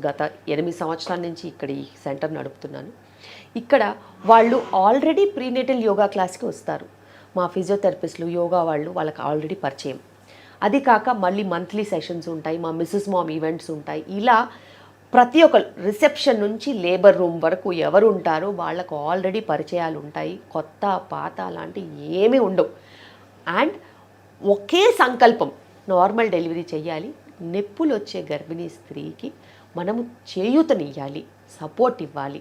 [SPEAKER 3] గత 8 సంవత్సరాల నుంచి ఇక్కడ ఈ సెంటర్ నడుపుతున్నాను. ఇక్కడ వాళ్ళు ఆల్రెడీ ప్రీనేటల్ యోగా క్లాస్కి వస్తారు. మా ఫిజియోథెరపిస్టులు యోగా వాళ్ళు వాళ్ళకి ఆల్రెడీ పరిచయం. అది కాక మళ్ళీ మంత్లీ సెషన్స్ ఉంటాయి, మా మిస్సెస్ మామ్ ఈవెంట్స్ ఉంటాయి. ఇలా ప్రతి ఒక్క రిసెప్షన్ నుంచి లేబర్ రూమ్ వరకు ఎవరు ఉంటారో వాళ్ళకు ఆల్రెడీ పరిచయాలు ఉంటాయి. కొత్త పాత లాంటి ఏమీ ఉండవు. అండ్ ఒకే సంకల్పం, నార్మల్ డెలివరీ చేయాలి. నొప్పులు వచ్చే గర్భిణీ స్త్రీకి మనము చేయూతనివ్వాలి, సపోర్ట్ ఇవ్వాలి.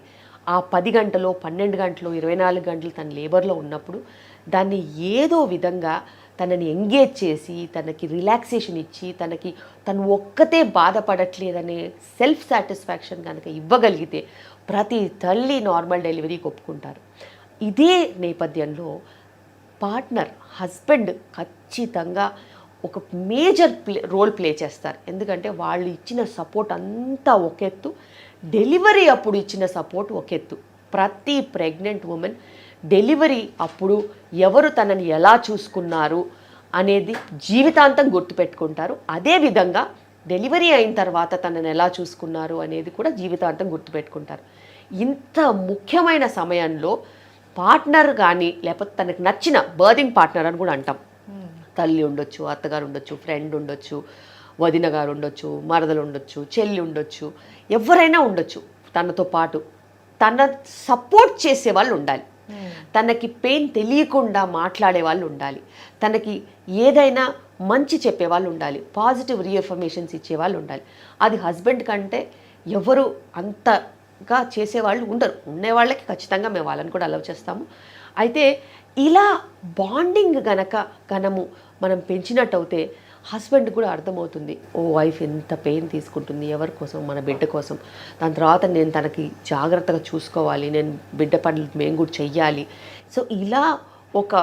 [SPEAKER 3] ఆ 10 గంటలో 12 గంటలు 24 గంటలు తన లేబర్లో ఉన్నప్పుడు దాన్ని ఏదో విధంగా తనని ఎంగేజ్ చేసి తనకి రిలాక్సేషన్ ఇచ్చి తను ఒక్కతే బాధపడట్లేదనే సెల్ఫ్ సాటిస్ఫాక్షన్ కనుక ఇవ్వగలిగితే ప్రతి తల్లి నార్మల్ డెలివరీకి ఒప్పుకుంటారు. ఇదే నేపథ్యంలో పార్ట్నర్ హస్బెండ్ ఖచ్చితంగా ఒక మేజర్ రోల్ ప్లే చేస్తారు. ఎందుకంటే వాళ్ళు ఇచ్చిన సపోర్ట్ అంతా ఒక ఎత్తు, డెలివరీ అప్పుడు ఇచ్చిన సపోర్ట్ ఒక ఎత్తు. ప్రతి ప్రెగ్నెంట్ ఉమెన్ డెలివరీ అప్పుడు ఎవరు తనని ఎలా చూసుకున్నారు అనేది జీవితాంతం గుర్తుపెట్టుకుంటారు. అదేవిధంగా డెలివరీ అయిన తర్వాత తనని ఎలా చూసుకున్నారు అనేది కూడా జీవితాంతం గుర్తుపెట్టుకుంటారు. ఇంత ముఖ్యమైన సమయంలో పార్ట్నర్ కానీ లేకపోతే తనకు నచ్చిన బర్దింగ్ పార్ట్నర్ అని కూడా అంటాం. తల్లి ఉండొచ్చు, అత్తగారు ఉండొచ్చు, ఫ్రెండ్ ఉండొచ్చు, వదిన గారు ఉండొచ్చు, మరదలు ఉండొచ్చు, చెల్లి ఉండొచ్చు, ఎవరైనా ఉండొచ్చు. తనతో పాటు తన సపోర్ట్ చేసే వాళ్ళు ఉండాలి. తనకి పెయిన్ తెలియకుండా మాట్లాడే వాళ్ళు ఉండాలి. తనకి ఏదైనా మంచి చెప్పే వాళ్ళు ఉండాలి. పాజిటివ్ రీఎఫర్మేషన్స్ ఇచ్చేవాళ్ళు ఉండాలి. అది హస్బెండ్ కంటే ఎవరు అంతగా చేసేవాళ్ళు ఉండరు. ఉండేవాళ్ళకి ఖచ్చితంగా మేము వాళ్ళని కూడా అలవ్ చేస్తాము. అయితే ఇలా బాండింగ్ మనం పెంచినట్టయితే హస్బెండ్ కూడా అర్థమవుతుంది, ఓ వైఫ్ ఎంత పెయిన్ తీసుకుంటుంది ఎవరి కోసం, మన బిడ్డ కోసం. దాని తర్వాత నేను తనకి జాగ్రత్తగా చూసుకోవాలి, నేను బిడ్డ పనులు మేము కూడా చెయ్యాలి. సో ఇలా ఒక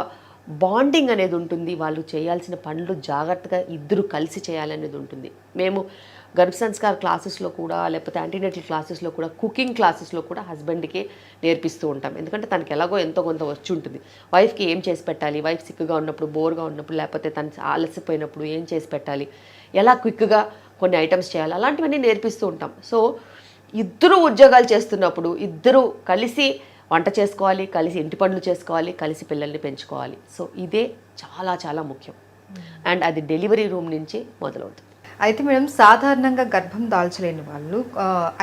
[SPEAKER 3] బాండింగ్ అనేది ఉంటుంది. వాళ్ళు చేయాల్సిన పనులు జాగ్రత్తగా ఇద్దరు కలిసి చేయాలనేది ఉంటుంది. మేము గర్భ సంస్కార క్లాసెస్లో కూడా లేకపోతే యాంటీనేటల్ క్లాసెస్లో కూడా కుకింగ్ క్లాసెస్లో కూడా హస్బెండ్కి నేర్పిస్తూ ఉంటాం. ఎందుకంటే తనకి ఎలాగో ఎంతో కొంత వచ్చి ఉంటుంది. వైఫ్కి ఏం చేసి పెట్టాలి, వైఫ్ సిక్గా ఉన్నప్పుడు, బోర్గా ఉన్నప్పుడు, లేకపోతే తను ఆలసిపోయినప్పుడు ఏం చేసి పెట్టాలి, ఎలా క్విక్గా కొన్ని ఐటమ్స్ చేయాలి, అలాంటివన్నీ నేర్పిస్తూ ఉంటాం. సో ఇద్దరు ఉద్యోగాలు చేస్తున్నప్పుడు ఇద్దరు కలిసి వంట చేసుకోవాలి, కలిసి ఇంటి పనులు చేసుకోవాలి, కలిసి పిల్లల్ని పెంచుకోవాలి. సో ఇదే చాలా చాలా ముఖ్యం. అండ్ అది డెలివరీ రూమ్ నుంచి మొదలవుతుంది.
[SPEAKER 2] అయితే మేడం, సాధారణంగా గర్భం దాల్చలేని వాళ్ళు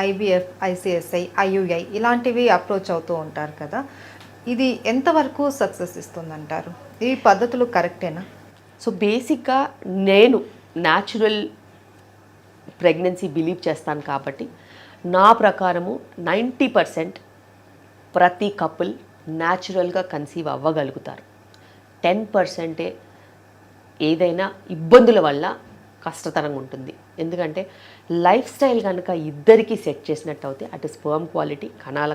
[SPEAKER 2] IVF, ICSI, IUI ఇలాంటివి అప్రోచ్ అవుతూ ఉంటారు కదా. ఇది ఎంతవరకు సక్సెస్ ఇస్తుందంటారు? ఈ పద్ధతులు కరెక్టేనా?
[SPEAKER 3] సో బేసిక్గా నేను న్యాచురల్ ప్రెగ్నెన్సీ బిలీవ్ చేస్తాను కాబట్టి నా ప్రకారము 90% ప్రతి కపుల్ న్యాచురల్గా కన్సీవ్ అవ్వగలుగుతారు. 10% ఏదైనా ఇబ్బందుల వల్ల కష్టతరంగా ఉంటుంది. ఎందుకంటే లైఫ్ స్టైల్ కనుక ఇద్దరికీ సెట్ చేసినట్టు అయితే అటు స్పర్మ్ క్వాలిటీ, కణాల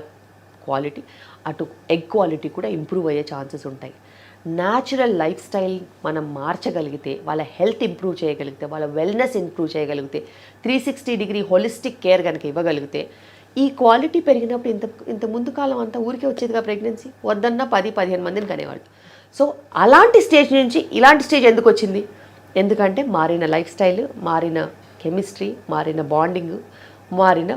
[SPEAKER 3] క్వాలిటీ, అటు ఎగ్ క్వాలిటీ కూడా ఇంప్రూవ్ అయ్యే ఛాన్సెస్ ఉంటాయి. న్యాచురల్ లైఫ్ స్టైల్ మనం మార్చగలిగితే, వాళ్ళ హెల్త్ ఇంప్రూవ్ చేయగలిగితే, వాళ్ళ వెల్నెస్ ఇంప్రూవ్ చేయగలిగితే, 360 డిగ్రీ హోలిస్టిక్ కేర్ కనుక ఇవ్వగలిగితే, ఈ క్వాలిటీ పెరిగినప్పుడు ఇంత ముందు కాలం అంతా ఊరికే వచ్చేదిగా ప్రెగ్నెన్సీ, వద్దన్నా 10-15 మందిని కనేవాళ్ళు. సో అలాంటి స్టేజ్ నుంచి ఇలాంటి స్టేజ్ ఎందుకు వచ్చింది? ఎందుకంటే మారిన లైఫ్ స్టైల్, మారిన కెమిస్ట్రీ, మారిన బాండింగ్, మారిన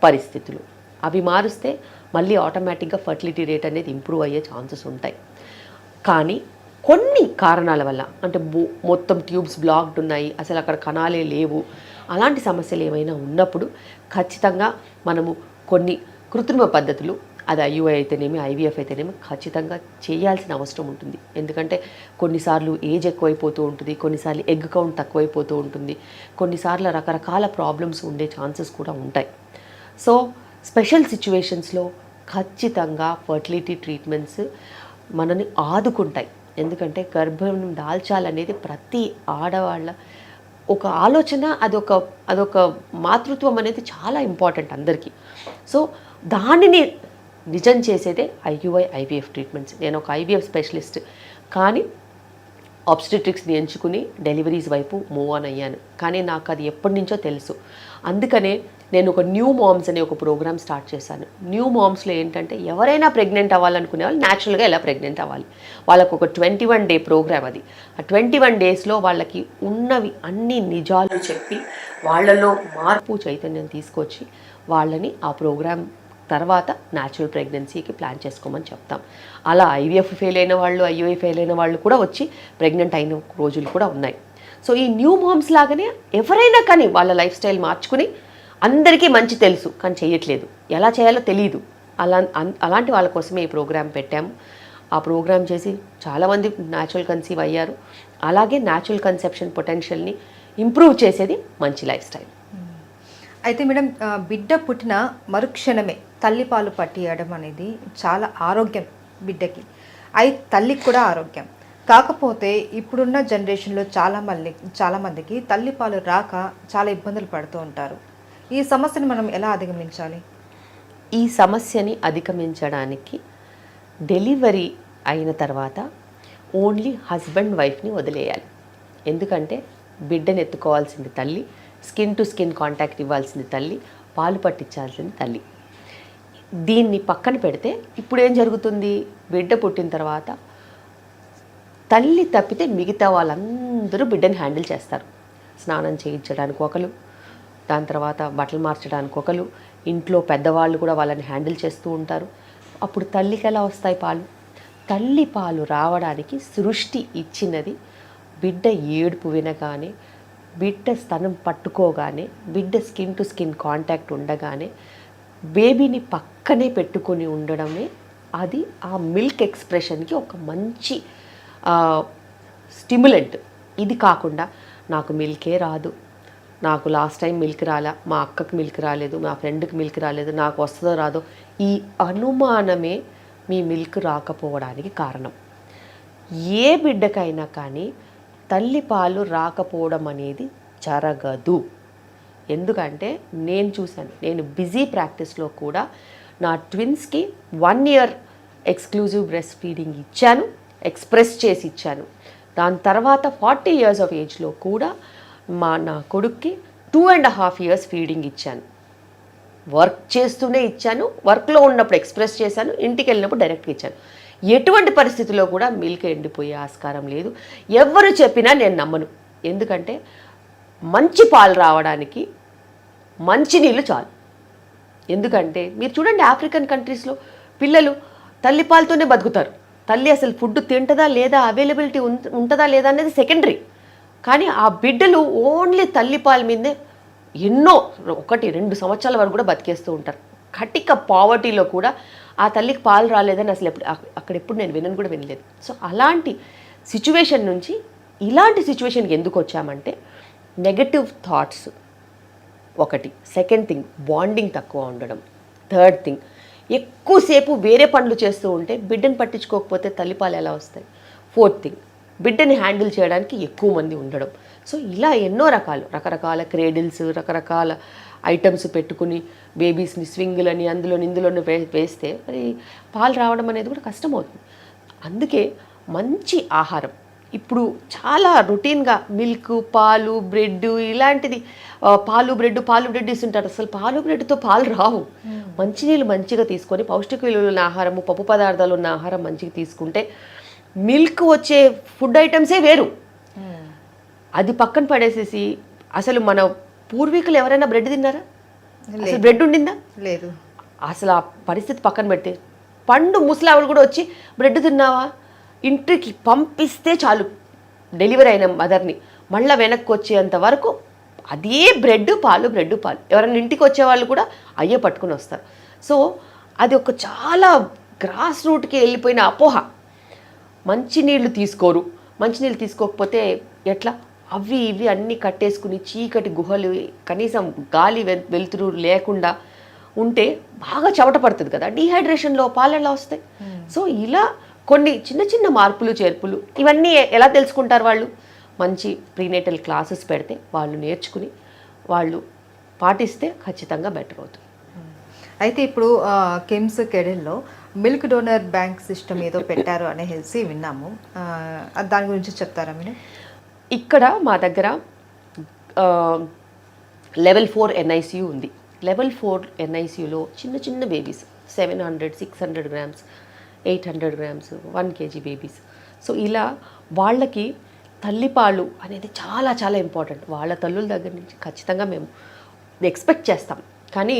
[SPEAKER 3] పరిస్థితులు. అవి మారుస్తే మళ్ళీ ఆటోమేటిక్గా ఫర్టిలిటీ రేట్ అనేది ఇంప్రూవ్ అయ్యే ఛాన్సెస్ ఉంటాయి. కానీ కొన్ని కారణాల వల్ల, అంటే మొత్తం ట్యూబ్స్ బ్లాక్డ్ ఉన్నాయి, అసలు అక్కడ కణాలే లేవు, అలాంటి సమస్యలు ఏమైనా ఉన్నప్పుడు ఖచ్చితంగా మనము కొన్ని కృత్రిమ పద్ధతులు, అది IUI అయితేనేమి IVF అయితేనేమి ఖచ్చితంగా చేయాల్సిన అవసరం ఉంటుంది. ఎందుకంటే కొన్నిసార్లు ఏజ్ ఎక్కువైపోతూ ఉంటుంది, కొన్నిసార్లు ఎగ్ కౌంట్ తక్కువైపోతూ ఉంటుంది, కొన్నిసార్లు రకరకాల ప్రాబ్లమ్స్ ఉండే ఛాన్సెస్ కూడా ఉంటాయి. సో స్పెషల్ సిచ్యువేషన్స్లో ఖచ్చితంగా ఫర్టిలిటీ ట్రీట్మెంట్స్ మనని ఆదుకుంటాయి. ఎందుకంటే గర్భం దాల్చాలనేది ప్రతి ఆడవాళ్ళ ఒక ఆలోచన, అదొక మాతృత్వం అనేది చాలా ఇంపార్టెంట్ అందరికీ. సో దానిని నిజం చేసేదే IUI IVF ట్రీట్మెంట్స్. నేను ఒక IVF స్పెషలిస్ట్, కానీ ఆబ్స్టెట్రిక్స్ని ఎంచుకుని డెలివరీస్ వైపు మూవ్ ఆన్ అయ్యాను. కానీ నాకు అది ఎప్పటి నుంచో తెలుసు. అందుకనే నేను ఒక న్యూ మామ్స్ అనే ఒక ప్రోగ్రామ్ స్టార్ట్ చేశాను. న్యూ మామ్స్లో ఏంటంటే ఎవరైనా ప్రెగ్నెంట్ అవ్వాలనుకునే వాళ్ళు న్యాచురల్గా ఎలా ప్రెగ్నెంట్ అవ్వాలి, వాళ్ళకు ఒక 21 డే ప్రోగ్రామ్ అది. ఆ 21 డేస్లో వాళ్ళకి ఉన్నవి అన్ని నిజాలు చెప్పి వాళ్ళలో మార్పు చైతన్యం తీసుకొచ్చి వాళ్ళని ఆ ప్రోగ్రామ్ తర్వాత న్యాచురల్ ప్రెగ్నెన్సీకి ప్లాన్ చేసుకోమని చెప్తాం. అలా ఐవీఎఫ్ ఫెయిల్ అయిన వాళ్ళు, ఐయుఐ ఫెయిల్ అయిన వాళ్ళు కూడా వచ్చి ప్రెగ్నెంట్ అయిన రోజులు కూడా ఉన్నాయి. సో ఈ న్యూ మామ్స్ లాగానే ఎవరైనా కానీ వాళ్ళ లైఫ్ స్టైల్ మార్చుకుని, అందరికీ మంచి తెలుసు కానీ చేయట్లేదు, ఎలా చేయాలో తెలియదు, అలాంటి వాళ్ళ కోసమే ఈ ప్రోగ్రామ్ పెట్టాము. ఆ ప్రోగ్రామ్ చేసి చాలామంది న్యాచురల్ కన్సీవ్ అయ్యారు. అలాగే న్యాచురల్ కన్సెప్షన్ పొటెన్షియల్ని ఇంప్రూవ్ చేసేది మంచి లైఫ్ స్టైల్.
[SPEAKER 2] అయితే మేడం, బిడ్డ పుట్టిన మరుక్షణమే తల్లిపాలు పట్టియడం అనేది చాలా ఆరోగ్యం బిడ్డకి, తల్లికి కూడా ఆరోగ్యం. కాకపోతే ఇప్పుడున్న జనరేషన్లో చాలామందికి తల్లిపాలు రాక చాలా ఇబ్బందులు పడుతూ ఉంటారు. ఈ సమస్యను మనం ఎలా అధిగమించాలి?
[SPEAKER 3] ఈ సమస్యని అధిగమించడానికి డెలివరీ అయిన తర్వాత ఓన్లీ హస్బెండ్ వైఫ్ని వదిలేయాలి. ఎందుకంటే బిడ్డను ఎత్తుకోవాల్సింది తల్లి, స్కిన్ టు స్కిన్ కాంటాక్ట్ ఇవ్వాల్సింది తల్లి, పాలు పట్టించాల్సింది తల్లి. దీన్ని పక్కన పెడితే ఇప్పుడు ఏం జరుగుతుంది, బిడ్డ పుట్టిన తర్వాత తల్లి తప్పితే మిగతా వాళ్ళందరూ బిడ్డని హ్యాండిల్ చేస్తారు. స్నానం చేయించడానికి ఒకరు, దాని తర్వాత బట్టలు మార్చడానికి ఒకరు, ఇంట్లో పెద్దవాళ్ళు కూడా వాళ్ళని హ్యాండిల్ చేస్తూ ఉంటారు. అప్పుడు తల్లికి ఎలా వస్తాయి పాలు? తల్లి పాలు రావడానికి సృష్టి ఇచ్చినది బిడ్డ ఏడుపు వినగానే, బిడ్డ స్తనం పట్టుకోగానే, బిడ్డ స్కిన్ టు స్కిన్ కాంటాక్ట్ ఉండగానే, బేబీని పక్కనే పెట్టుకొని ఉండడమే అది ఆ మిల్క్ ఎక్స్ప్రెషన్కి ఒక మంచి స్టిమ్యులెంట్. ఇది కాకుండా నాకు మిల్కే రాదు, నాకు లాస్ట్ టైం మిల్క్ రాలా, మా అక్కకి మిల్క్ రాలేదు, మా ఫ్రెండ్కి మిల్క్ రాలేదు, నాకు వస్తుందో రాదో, ఈ అనుమానమే మీ మిల్క్ రాకపోవడానికి కారణం. ఏ బిడ్డకైనా కానీ తల్లి పాలు రాకపోవడం అనేది జరగదు. ఎందుకంటే నేను చూశాను, నేను బిజీ ప్రాక్టీస్లో కూడా నా ట్విన్స్కి 1 year ఎక్స్క్లూజివ్ బ్రెస్ట్ ఫీడింగ్ ఇచ్చాను, ఎక్స్ప్రెస్ చేసి ఇచ్చాను. దాని తర్వాత 40 years ఆఫ్ ఏజ్లో కూడా నా కొడుక్కి 2.5 years ఫీడింగ్ ఇచ్చాను. వర్క్ చేస్తూనే ఇచ్చాను, వర్క్లో ఉన్నప్పుడు ఎక్స్ప్రెస్ చేశాను, ఇంటికి వెళ్ళినప్పుడు డైరెక్ట్గా ఇచ్చాను. ఎటువంటి పరిస్థితుల్లో కూడా మిల్క్ ఎండిపోయే ఆస్కారం లేదు. ఎవరు చెప్పినా నేను నమ్మను. ఎందుకంటే మంచి పాలు రావడానికి మంచి నీళ్ళు చాలు. ఎందుకంటే మీరు చూడండి, ఆఫ్రికన్ కంట్రీస్లో పిల్లలు తల్లిపాలతోనే బతుకుతారు. తల్లి అసలు ఫుడ్ తింటుందా లేదా, అవైలబిలిటీ ఉంటుందా లేదా అనేది సెకండరీ. కానీ ఆ బిడ్డలు ఓన్లీ తల్లిపాల మీదే ఎన్నో 1-2 సంవత్సరాల వరకు కూడా బతికేస్తూ ఉంటారు. కటిక పావర్టీలో కూడా ఆ తల్లికి పాలు రాలేదని అసలు అక్కడెప్పుడు నేను వినలేదు. సో అలాంటి సిచ్యువేషన్ నుంచి ఇలాంటి సిచ్యువేషన్కి ఎందుకు వచ్చామంటే, నెగటివ్ థాట్స్ ఒకటి, సెకండ్ థింగ్ బాండింగ్ తక్కువ ఉండడం, థర్డ్ థింగ్ ఎక్కువసేపు వేరే పనులు చేస్తూ ఉంటే బిడ్డను పట్టించుకోకపోతే తల్లిపాలు ఎలా వస్తాయి, ఫోర్త్ థింగ్ బిడ్డని హ్యాండిల్ చేయడానికి ఎక్కువ మంది ఉండడం. సో ఇలా ఎన్నో రకరకాల క్రేడిల్స్, రకరకాల ఐటమ్స్ పెట్టుకుని బేబీస్ని స్వింగులని ఇందులోని వేస్తే మరి పాలు రావడం అనేది కూడా కష్టమవుతుంది. అందుకే మంచి ఆహారం ఇప్పుడు చాలా రొటీన్గా మిల్క్, పాలు, బ్రెడ్ ఇలాంటిది, పాలు బ్రెడ్ ఇస్తుంటారు. అసలు పాలు బ్రెడ్తో పాలు రావు. మంచినీళ్ళు మంచిగా తీసుకొని పౌష్టిక విలువలు ఉన్న ఆహారము, పప్పు పదార్థాలు ఉన్న ఆహారం మంచిగా తీసుకుంటే మిల్క్ వచ్చే ఫుడ్ ఐటమ్సే వేరు. అది పక్కన పడేసేసి అసలు మన పూర్వీకులు ఎవరైనా బ్రెడ్ తిన్నారా? అసలు బ్రెడ్ ఉండిందా? లేదు. అసలు ఆ పరిస్థితి పక్కన పెడితే పండు ముసలావులు కూడా వచ్చి బ్రెడ్ తిన్నావా, ఇంటికి పంపిస్తే చాలు డెలివరీ అయిన మదర్ని మళ్ళీ వెనక్కి వచ్చేంత వరకు అదే బ్రెడ్ పాలు. ఎవరైనా ఇంటికి వచ్చేవాళ్ళు కూడా అయ్యే పట్టుకుని వస్తారు. సో అది ఒక చాలా గ్రాస్ రూట్కి వెళ్ళిపోయిన అపోహ. మంచినీళ్ళు తీసుకోరు, మంచినీళ్ళు తీసుకోకపోతే ఎట్లా, అవి ఇవి అన్నీ కట్టేసుకుని చీకటి గుహలు, కనీసం గాలి వెలుతురు లేకుండా ఉంటే బాగా చెమట పడుతుంది కదా, డీహైడ్రేషన్లో పాలు ఎలా వస్తాయి? సో ఇలా కొన్ని చిన్న చిన్న మార్పులు చేర్పులు ఇవన్నీ ఎలా తెలుసుకుంటారు వాళ్ళు? మంచి ప్రీనేటల్ క్లాసెస్ పెడితే వాళ్ళు నేర్చుకుని వాళ్ళు పాటిస్తే ఖచ్చితంగా బెటర్ అవుతుంది.
[SPEAKER 2] అయితే ఇప్పుడు కిమ్స్ కెడెల్లో మిల్క్ డోనర్ బ్యాంక్ సిస్టమ్ ఏదో పెట్టారు అనేసి విన్నాము, దాని గురించి చెప్తారా మీరు?
[SPEAKER 3] ఇక్కడ మా దగ్గర లెవెల్ 4 NICU ఉంది. లెవెల్ 4 NICUలో చిన్న babies 700, 600 grams, 800 grams, 1 kg babies. So ఇలా వాళ్ళకి తల్లిపాలు అనేది చాలా చాలా ఇంపార్టెంట్. వాళ్ళ తల్లుల దగ్గర నుంచి ఖచ్చితంగా మేము ఎక్స్పెక్ట్ చేస్తాం. కానీ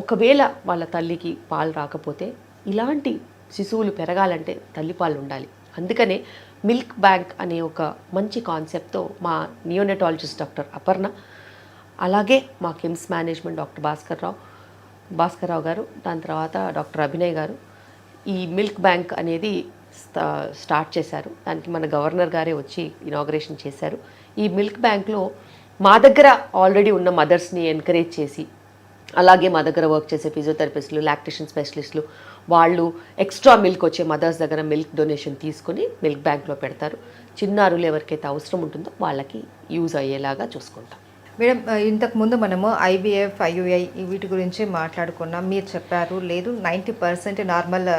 [SPEAKER 3] ఒకవేళ వాళ్ళ తల్లికి పాలు రాకపోతే ఇలాంటి శిశువులు పెరగాలంటే తల్లిపాలు ఉండాలి. అందుకనే మిల్క్ బ్యాంక్ అనే ఒక మంచి కాన్సెప్ట్తో మా నియోనెటాలజిస్ట్ డాక్టర్ అపర్ణ, అలాగే మా కిమ్స్ మేనేజ్మెంట్ డాక్టర్ భాస్కర్రావు గారు, దాని తర్వాత డాక్టర్ అభినయ్ గారు ఈ మిల్క్ బ్యాంక్ అనేది స్టార్ట్ చేశారు. దానికి మన గవర్నర్ గారే వచ్చి ఇనాగ్రేషన్ చేశారు. ఈ మిల్క్ బ్యాంక్లో మా దగ్గర ఆల్రెడీ ఉన్న మదర్స్ని ఎంకరేజ్ చేసి, అలాగే మా దగ్గర వర్క్ చేసే ఫిజియోథెరపిస్టులు, లాక్టేషన్ స్పెషలిస్టులు వాళ్ళు ఎక్స్ట్రా మిల్క్ వచ్చే మదర్స్ దగ్గర మిల్క్ డొనేషన్ తీసుకొని మిల్క్ బ్యాంక్లో పెడతారు. చిన్నారులు ఎవరికైతే అవసరం ఉంటుందో వాళ్ళకి యూజ్ అయ్యేలాగా చూసుకుంటాం.
[SPEAKER 2] మేడం, ఇంతకుముందు మనము ఐవీఎఫ్, ఐయుఐ వీటి గురించి మాట్లాడుకున్నాం. మీరు చెప్పారు లేదు 90% నార్మల్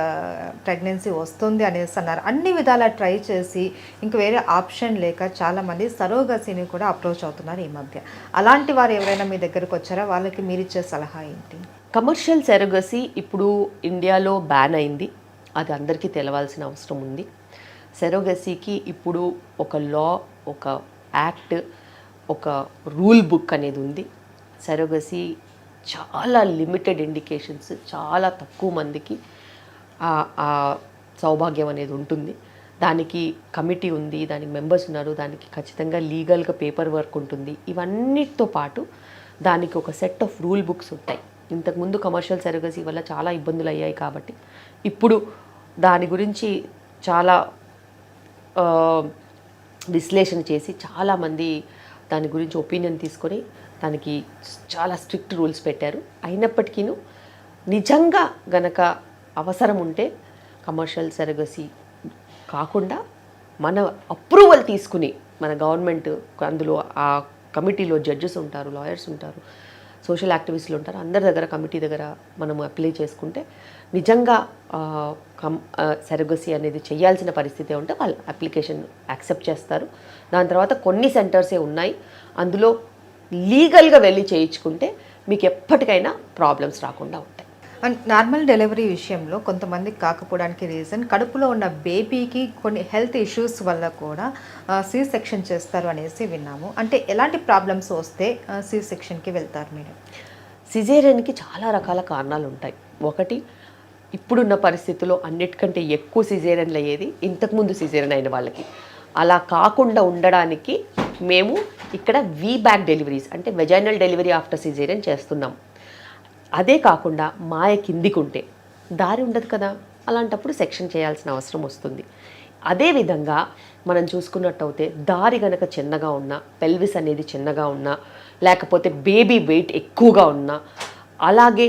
[SPEAKER 2] ప్రెగ్నెన్సీ వస్తుంది అనేసి అన్నారు. అన్ని విధాలా ట్రై చేసి ఇంక వేరే ఆప్షన్ లేక చాలామంది సరోగసీని కూడా అప్రోచ్ అవుతున్నారు ఈ మధ్య. అలాంటి వారు ఎవరైనా మీ దగ్గరకు వచ్చారా? వాళ్ళకి మీరు ఇచ్చే సలహా ఏంటి?
[SPEAKER 3] కమర్షియల్ సరోగసీ ఇప్పుడు ఇండియాలో బ్యాన్ అయింది. అది అందరికీ తెలవాల్సిన అవసరం ఉంది. సరోగసీకి ఇప్పుడు ఒక లా, ఒక యాక్ట్, ఒక రూల్ బుక్ అనేది ఉంది. సరోగసీ చాలా లిమిటెడ్ ఇండికేషన్స్, చాలా తక్కువ మందికి ఆ సౌభాగ్యం అనేది ఉంటుంది. దానికి కమిటీ ఉంది, దానికి మెంబర్స్ ఉన్నారు, దానికి ఖచ్చితంగా లీగల్గా పేపర్ వర్క్ ఉంటుంది. ఇవన్నిటితో పాటు దానికి ఒక సెట్ ఆఫ్ రూల్ బుక్స్ ఉంటాయి. ఇంతకుముందు కమర్షియల్ సరోగసీ వల్ల చాలా ఇబ్బందులు అయ్యాయి కాబట్టి ఇప్పుడు దాని గురించి చాలా విశ్లేషణ చేసి చాలామంది దాని గురించి ఒపీనియన్ తీసుకొని దానికి చాలా స్ట్రిక్ట్ రూల్స్ పెట్టారు. అయినప్పటికీ నిజంగా గనక అవసరం ఉంటే కమర్షియల్ సరోగసీ కాకుండా మన అప్రూవల్ తీసుకుని, మన గవర్నమెంట్ అందులో ఆ కమిటీలో జడ్జెస్ ఉంటారు, లాయర్స్ ఉంటారు, సోషల్ యాక్టివిస్టులు ఉంటారు, అందరి దగ్గర కమిటీ దగ్గర మనము అప్లై చేసుకుంటే నిజంగా సరోగసీ అనేది చేయాల్సిన పరిస్థితి ఉంటే వాళ్ళు అప్లికేషన్ యాక్సెప్ట్ చేస్తారు. దాని తర్వాత కొన్ని సెంటర్సే ఉన్నాయి, అందులో లీగల్గా వెళ్ళి చేయించుకుంటే మీకు ఎప్పటికైనా ప్రాబ్లమ్స్ రాకుండా ఉంటాయి.
[SPEAKER 2] అండ్ నార్మల్ డెలివరీ విషయంలో కొంతమందికి కాకపోవడానికి రీజన్ కడుపులో ఉన్న బేబీకి కొన్ని హెల్త్ ఇష్యూస్ వల్ల కూడా సి సెక్షన్ చేస్తారు అనేసి విన్నాము. అంటే ఎలాంటి ప్రాబ్లమ్స్ వస్తే సి సెక్షన్కి వెళ్తారు మీరు?
[SPEAKER 3] సిజేరియన్కి చాలా రకాల కారణాలు ఉంటాయి. ఒకటి, ఇప్పుడున్న పరిస్థితుల్లో అన్నిటికంటే ఎక్కువ సిజేరియన్లు అయ్యేది ఇంతకుముందు సిజేరియన్ అయిన వాళ్ళకి. అలా కాకుండా ఉండడానికి మేము ఇక్కడ వీబ్యాక్ డెలివరీస్ అంటే వెజైనల్ డెలివరీ ఆఫ్టర్ సిజేరియన్ చేస్తున్నాం. అదే కాకుండా మాయ కిందికి ఉంటే దారి ఉండదు కదా, అలాంటప్పుడు సెక్షన్ చేయాల్సిన అవసరం వస్తుంది. అదేవిధంగా మనం చూసుకున్నట్టయితే దారి కనుక చిన్నగా ఉన్నా, పెల్విస్ అనేది చిన్నగా ఉన్నా, లేకపోతే బేబీ వెయిట్ ఎక్కువగా ఉన్నా, అలాగే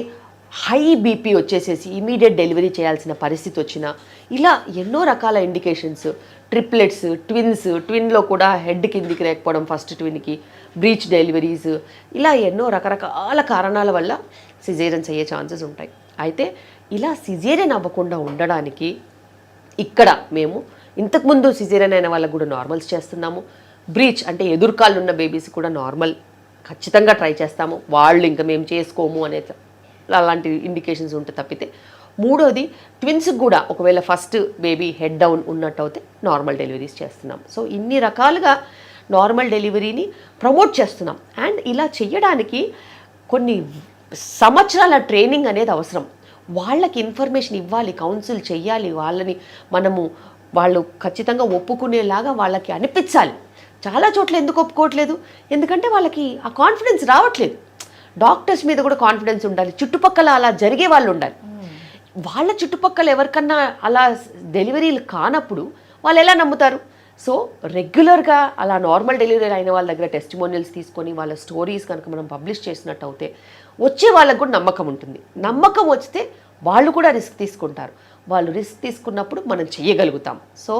[SPEAKER 3] హై బీపీ వచ్చేసేసి ఇమీడియట్ డెలివరీ చేయాల్సిన పరిస్థితి వచ్చినా, ఇలా ఎన్నో రకాల ఇండికేషన్స్, ట్రిప్లెట్స్, ట్విన్లో కూడా హెడ్ కిందికి లేకపోవడం, ఫస్ట్ ట్విన్కి బ్రీచ్ డెలివరీస్, ఇలా ఎన్నో రకరకాల కారణాల వల్ల సిజేరియన్స్ అయ్యే ఛాన్సెస్ ఉంటాయి. అయితే ఇలా సిజేరియన్ అవ్వకుండా ఉండడానికి ఇక్కడ మేము ఇంతకుముందు సిజేరియన్ అయిన వాళ్ళకు కూడా నార్మల్స్ చేస్తున్నాము. బ్రీచ్ అంటే ఎదురుకాళ్ళు ఉన్న బేబీస్ కూడా నార్మల్ ఖచ్చితంగా ట్రై చేస్తాము. వాళ్ళు ఇంకా మేము చేసుకోము అనే అలాంటి ఇండికేషన్స్ ఉంటే తప్పితే. మూడోది, ట్విన్స్కి కూడా ఒకవేళ ఫస్ట్ బేబీ హెడ్ డౌన్ ఉన్నట్టు అయితే నార్మల్ డెలివరీస్ చేస్తున్నాం. సో ఇన్ని రకాలుగా నార్మల్ డెలివరీని ప్రమోట్ చేస్తున్నాం. అండ్ ఇలా చేయడానికి కొన్ని సంవత్సరాల ట్రైనింగ్ అనేది అవసరం. వాళ్ళకి ఇన్ఫర్మేషన్ ఇవ్వాలి, కౌన్సిల్ చెయ్యాలి, వాళ్ళని వాళ్ళు ఖచ్చితంగా ఒప్పుకునేలాగా వాళ్ళకి అనిపించాలి. చాలా చోట్ల ఎందుకు ఒప్పుకోవట్లేదు? ఎందుకంటే వాళ్ళకి ఆ కాన్ఫిడెన్స్ రావట్లేదు. డాక్టర్స్ మీద కూడా కాన్ఫిడెన్స్ ఉండాలి, చుట్టుపక్కల అలా జరిగే వాళ్ళు ఉండాలి. వాళ్ళ చుట్టుపక్కల ఎవరికన్నా అలా డెలివరీలు కానప్పుడు వాళ్ళు ఎలా నమ్ముతారు? సో రెగ్యులర్గా అలా నార్మల్ డెలివరీ అయిన వాళ్ళ దగ్గర టెస్టిమోనియల్స్ తీసుకొని వాళ్ళ స్టోరీస్ కనుక మనం పబ్లిష్ చేసినట్టు అయితే వచ్చే వాళ్ళకు కూడా నమ్మకం ఉంటుంది. నమ్మకం వస్తే వాళ్ళు కూడా రిస్క్ తీసుకుంటారు. వాళ్ళు రిస్క్ తీసుకున్నప్పుడు మనం చేయగలుగుతాం. సో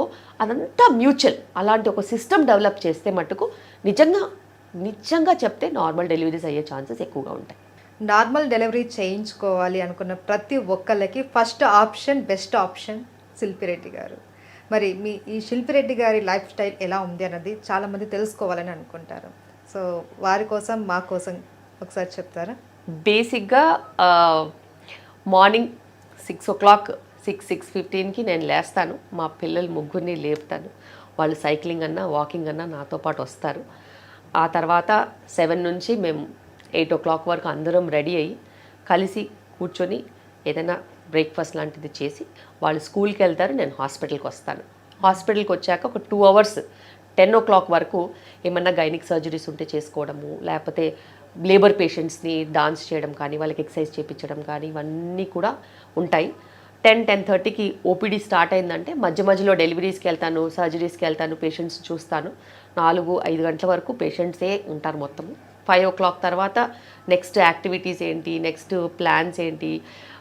[SPEAKER 3] అదంతా మ్యూచువల్. అలాంటి ఒక సిస్టమ్ డెవలప్ చేస్తే మటుకు నిజంగా చెప్తే నార్మల్ డెలివరీస్ అయ్యే ఛాన్సెస్ ఎక్కువగా ఉంటాయి.
[SPEAKER 2] నార్మల్ డెలివరీ చేయించుకోవాలి అనుకున్న ప్రతి ఒక్కళ్ళకి first option, best option Shilpi Reddy గారు. మరి ఈ శిల్పిరెడ్డి గారి లైఫ్ స్టైల్ ఎలా ఉంది అన్నది చాలామంది తెలుసుకోవాలని అనుకుంటారు. సో వారి కోసం, మా కోసం ఒకసారి చెప్తారా?
[SPEAKER 3] బేసిక్గా మార్నింగ్ 6 o'clock 6:15కి నేను లేస్తాను. మా పిల్లలు ముగ్గురిని లేపుతాను. వాళ్ళు సైక్లింగ్ అన్నా వాకింగ్ అన్నా నాతో పాటు వస్తారు. ఆ తర్వాత 7 నుంచి మేము 8 o'clock వరకు అందరం రెడీ అయ్యి కలిసి కూర్చొని ఏదైనా బ్రేక్ఫాస్ట్ లాంటిది చేసి వాళ్ళు స్కూల్కి వెళ్తారు, నేను హాస్పిటల్కి వస్తాను. హాస్పిటల్కి వచ్చాక ఒక 2 hours 10 o'clock వరకు ఏమన్నా గైనిక్ సర్జరీస్ ఉంటే చేసుకోవడము, లేకపోతే లేబర్ పేషెంట్స్ని డాన్స్ చేయడం కానీ, వాళ్ళకి ఎక్సర్సైజ్ చేయించడం కానీ, ఇవన్నీ కూడా ఉంటాయి. 10-10:30కి ఓపీడీ స్టార్ట్ అయిందంటే మధ్య మధ్యలో డెలివరీస్కి వెళ్తాను, సర్జరీస్కి వెళ్తాను, పేషెంట్స్ చూస్తాను. 4-5 గంటల వరకు పేషెంట్సే ఉంటారు మొత్తము. 5 o'clock తర్వాత నెక్స్ట్ యాక్టివిటీస్ ఏంటి, నెక్స్ట్ ప్లాన్స్ ఏంటి,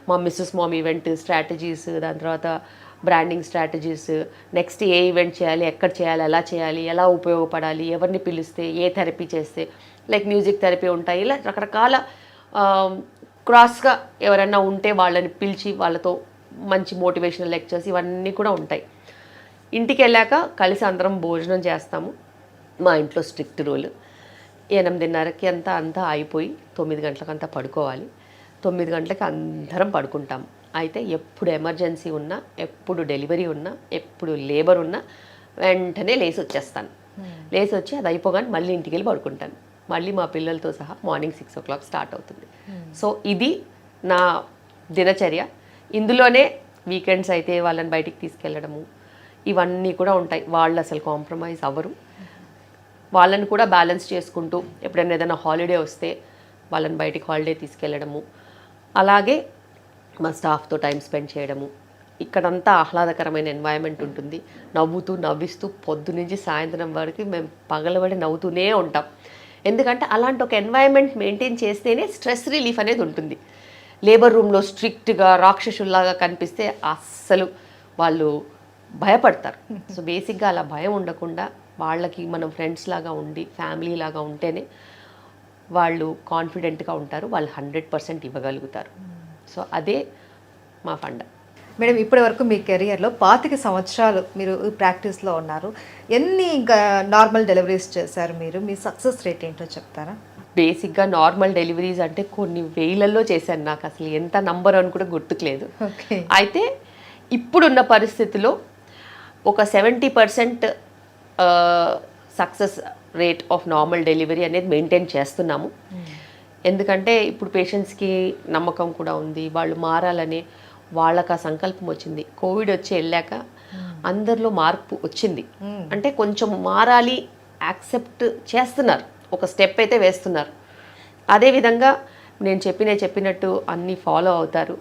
[SPEAKER 3] మా మిస్సెస్ మామ్ ఈవెంట్ స్ట్రాటజీస్, దాని తర్వాత బ్రాండింగ్ స్ట్రాటజీస్, నెక్స్ట్ ఏ ఈవెంట్ చేయాలి, ఎక్కడ చేయాలి, ఎలా చేయాలి, ఎలా ఉపయోగపడాలి, ఎవరిని పిలిస్తే, ఏ థెరపీ చేస్తే, లైక్ మ్యూజిక్ థెరపీ ఉంటాయి. ఇలా రకరకాల క్రాస్గా ఎవరైనా ఉంటే వాళ్ళని పిలిచి వాళ్ళతో మంచి మోటివేషనల్ లెక్చర్స్ ఇవన్నీ కూడా ఉంటాయి. ఇంటికి వెళ్ళాక కలిసి అందరం భోజనం చేస్తాము. మా ఇంట్లో స్ట్రిక్ట్ రూల్ 8:30కి అంతా అయిపోయి 9 గంటలకంతా పడుకోవాలి. 9 గంటలకి అందరం పడుకుంటాము. అయితే ఎప్పుడు ఎమర్జెన్సీ ఉన్నా, ఎప్పుడు డెలివరీ ఉన్నా, ఎప్పుడు లేబర్ ఉన్నా వెంటనే లేచి వచ్చేస్తాను. లేచి వచ్చి అది అయిపోగానే మళ్ళీ ఇంటికి వెళ్ళి పడుకుంటాను. మళ్ళీ మా పిల్లలతో సహా మార్నింగ్ 6 o'clock స్టార్ట్ అవుతుంది. సో ఇది నా దినచర్య. ఇందులోనే వీకెండ్స్ అయితే వాళ్ళని బయటికి తీసుకెళ్ళడము ఇవన్నీ కూడా ఉంటాయి. వాళ్ళు అసలు కాంప్రమైజ్ అవ్వరు. వాళ్ళని కూడా బ్యాలెన్స్ చేసుకుంటూ ఎప్పుడైనా ఏదైనా హాలిడే వస్తే వాళ్ళని బయటికి హాలిడే తీసుకెళ్ళడము, అలాగే మా స్టాఫ్తో టైం స్పెండ్ చేయడము. ఇక్కడంతా ఆహ్లాదకరమైన ఎన్వైరన్మెంట్ ఉంటుంది. నవ్విస్తూ పొద్దు నుంచి సాయంత్రం వరకు మేము పగలబడి నవ్వుతూనే ఉంటాం. ఎందుకంటే అలాంటి ఒక ఎన్వైరన్మెంట్ మెయింటైన్ చేస్తేనే స్ట్రెస్ రిలీఫ్ అనేది ఉంటుంది. లేబర్ రూమ్లో స్ట్రిక్ట్గా రాక్షసుల్లాగా కనిపిస్తే అస్సలు వాళ్ళు భయపడతారు. సో బేసిక్గా అలా భయం ఉండకుండా వాళ్ళకి మనం ఫ్రెండ్స్ లాగా ఉండి ఫ్యామిలీ లాగా ఉంటేనే వాళ్ళు కాన్ఫిడెంట్గా ఉంటారు, వాళ్ళు 100% ఇవ్వగలుగుతారు. సో అదే మా ఫండ.
[SPEAKER 2] మేడం, ఇప్పటి వరకు మీ కెరియర్లో 25 సంవత్సరాలు మీరు ప్రాక్టీస్లో ఉన్నారు. ఎన్ని ఇంకా నార్మల్ డెలివరీస్ చేశారు మీరు? మీ సక్సెస్ రేట్ ఏంటో చెప్తారా?
[SPEAKER 3] బేసిక్గా నార్మల్ డెలివరీస్ అంటే కొన్ని వేలల్లో చేశాను. నాకు అసలు ఎంత నంబర్ అని కూడా గుర్తుకులేదు. అయితే ఇప్పుడున్న పరిస్థితిలో ఒక 70% success rate of normal delivery అనేది మెయింటైన్ చేస్తున్నాము. ఎందుకంటే ఇప్పుడు పేషెంట్స్కి నమ్మకం కూడా ఉంది, వాళ్ళు మారాలని వాళ్ళకి ఆ సంకల్పం వచ్చింది. కోవిడ్ వచ్చి వెళ్ళాక అందరిలో మార్పు వచ్చింది. అంటే కొంచెం మారాలి, యాక్సెప్ట్ చేస్తున్నారు, ఒక స్టెప్ అయితే వేస్తున్నారు. అదేవిధంగా నేను చెప్పినట్టు అన్నీ ఫాలో అవుతారు.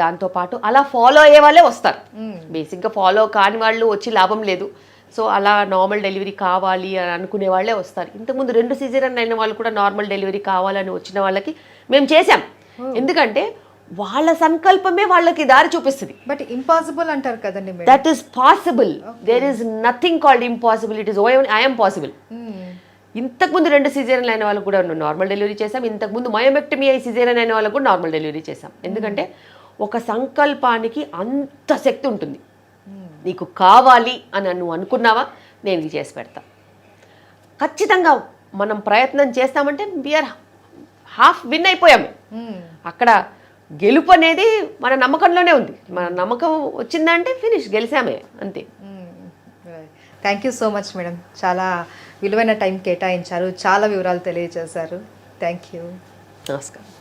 [SPEAKER 3] దాంతోపాటు అలా ఫాలో అయ్యే వాళ్ళే వస్తారు. బేసిక్గా ఫాలో కాని వాళ్ళు వచ్చి లాభం లేదు. సో అలా నార్మల్ డెలివరీ కావాలి అని అనుకునే వాళ్ళే వస్తారు. ఇంతకుముందు 2 సిజేరియన్ అయిన వాళ్ళు కూడా నార్మల్ డెలివరీ కావాలని వచ్చిన వాళ్ళకి మేము చేసాం. ఎందుకంటే వాళ్ళ సంకల్పమే వాళ్ళకి దారి చూపిస్తుంది.
[SPEAKER 2] బట్ ఇంపాసిబుల్ అంటారు కదండి.
[SPEAKER 3] That is possible. There is nothing called impossible. It is I'm possible. ఇంతకుముందు 2 సిజేరియన్ అయిన వాళ్ళకు కూడా నార్మల్ డెలివరీ చేసాం. ఇంతకుముందు మయోమెక్టమీ అయి సిజేరియన్ అయిన వాళ్ళకు కూడా నార్మల్ డెలివరీ చేసాం. ఎందుకంటే ఒక సంకల్పానికి అంత శక్తి ఉంటుంది. నీకు కావాలి అని నువ్వు అనుకున్నావా, నేను ఇది చేసి పెడతా. ఖచ్చితంగా మనం ప్రయత్నం చేస్తామంటే వీఆర్ హాఫ్ విన్ అయిపోయాము. అక్కడ గెలుపు అనేది మన నమ్మకంలోనే ఉంది. మన నమ్మకం వచ్చిందంటే ఫినిష్, గెలిచామే అంతే.
[SPEAKER 2] Thank you so much madam. చాలా విలువైన టైం కేటాయించారు, చాలా వివరాలు తెలియజేశారు. Thank you.
[SPEAKER 3] నమస్కారం.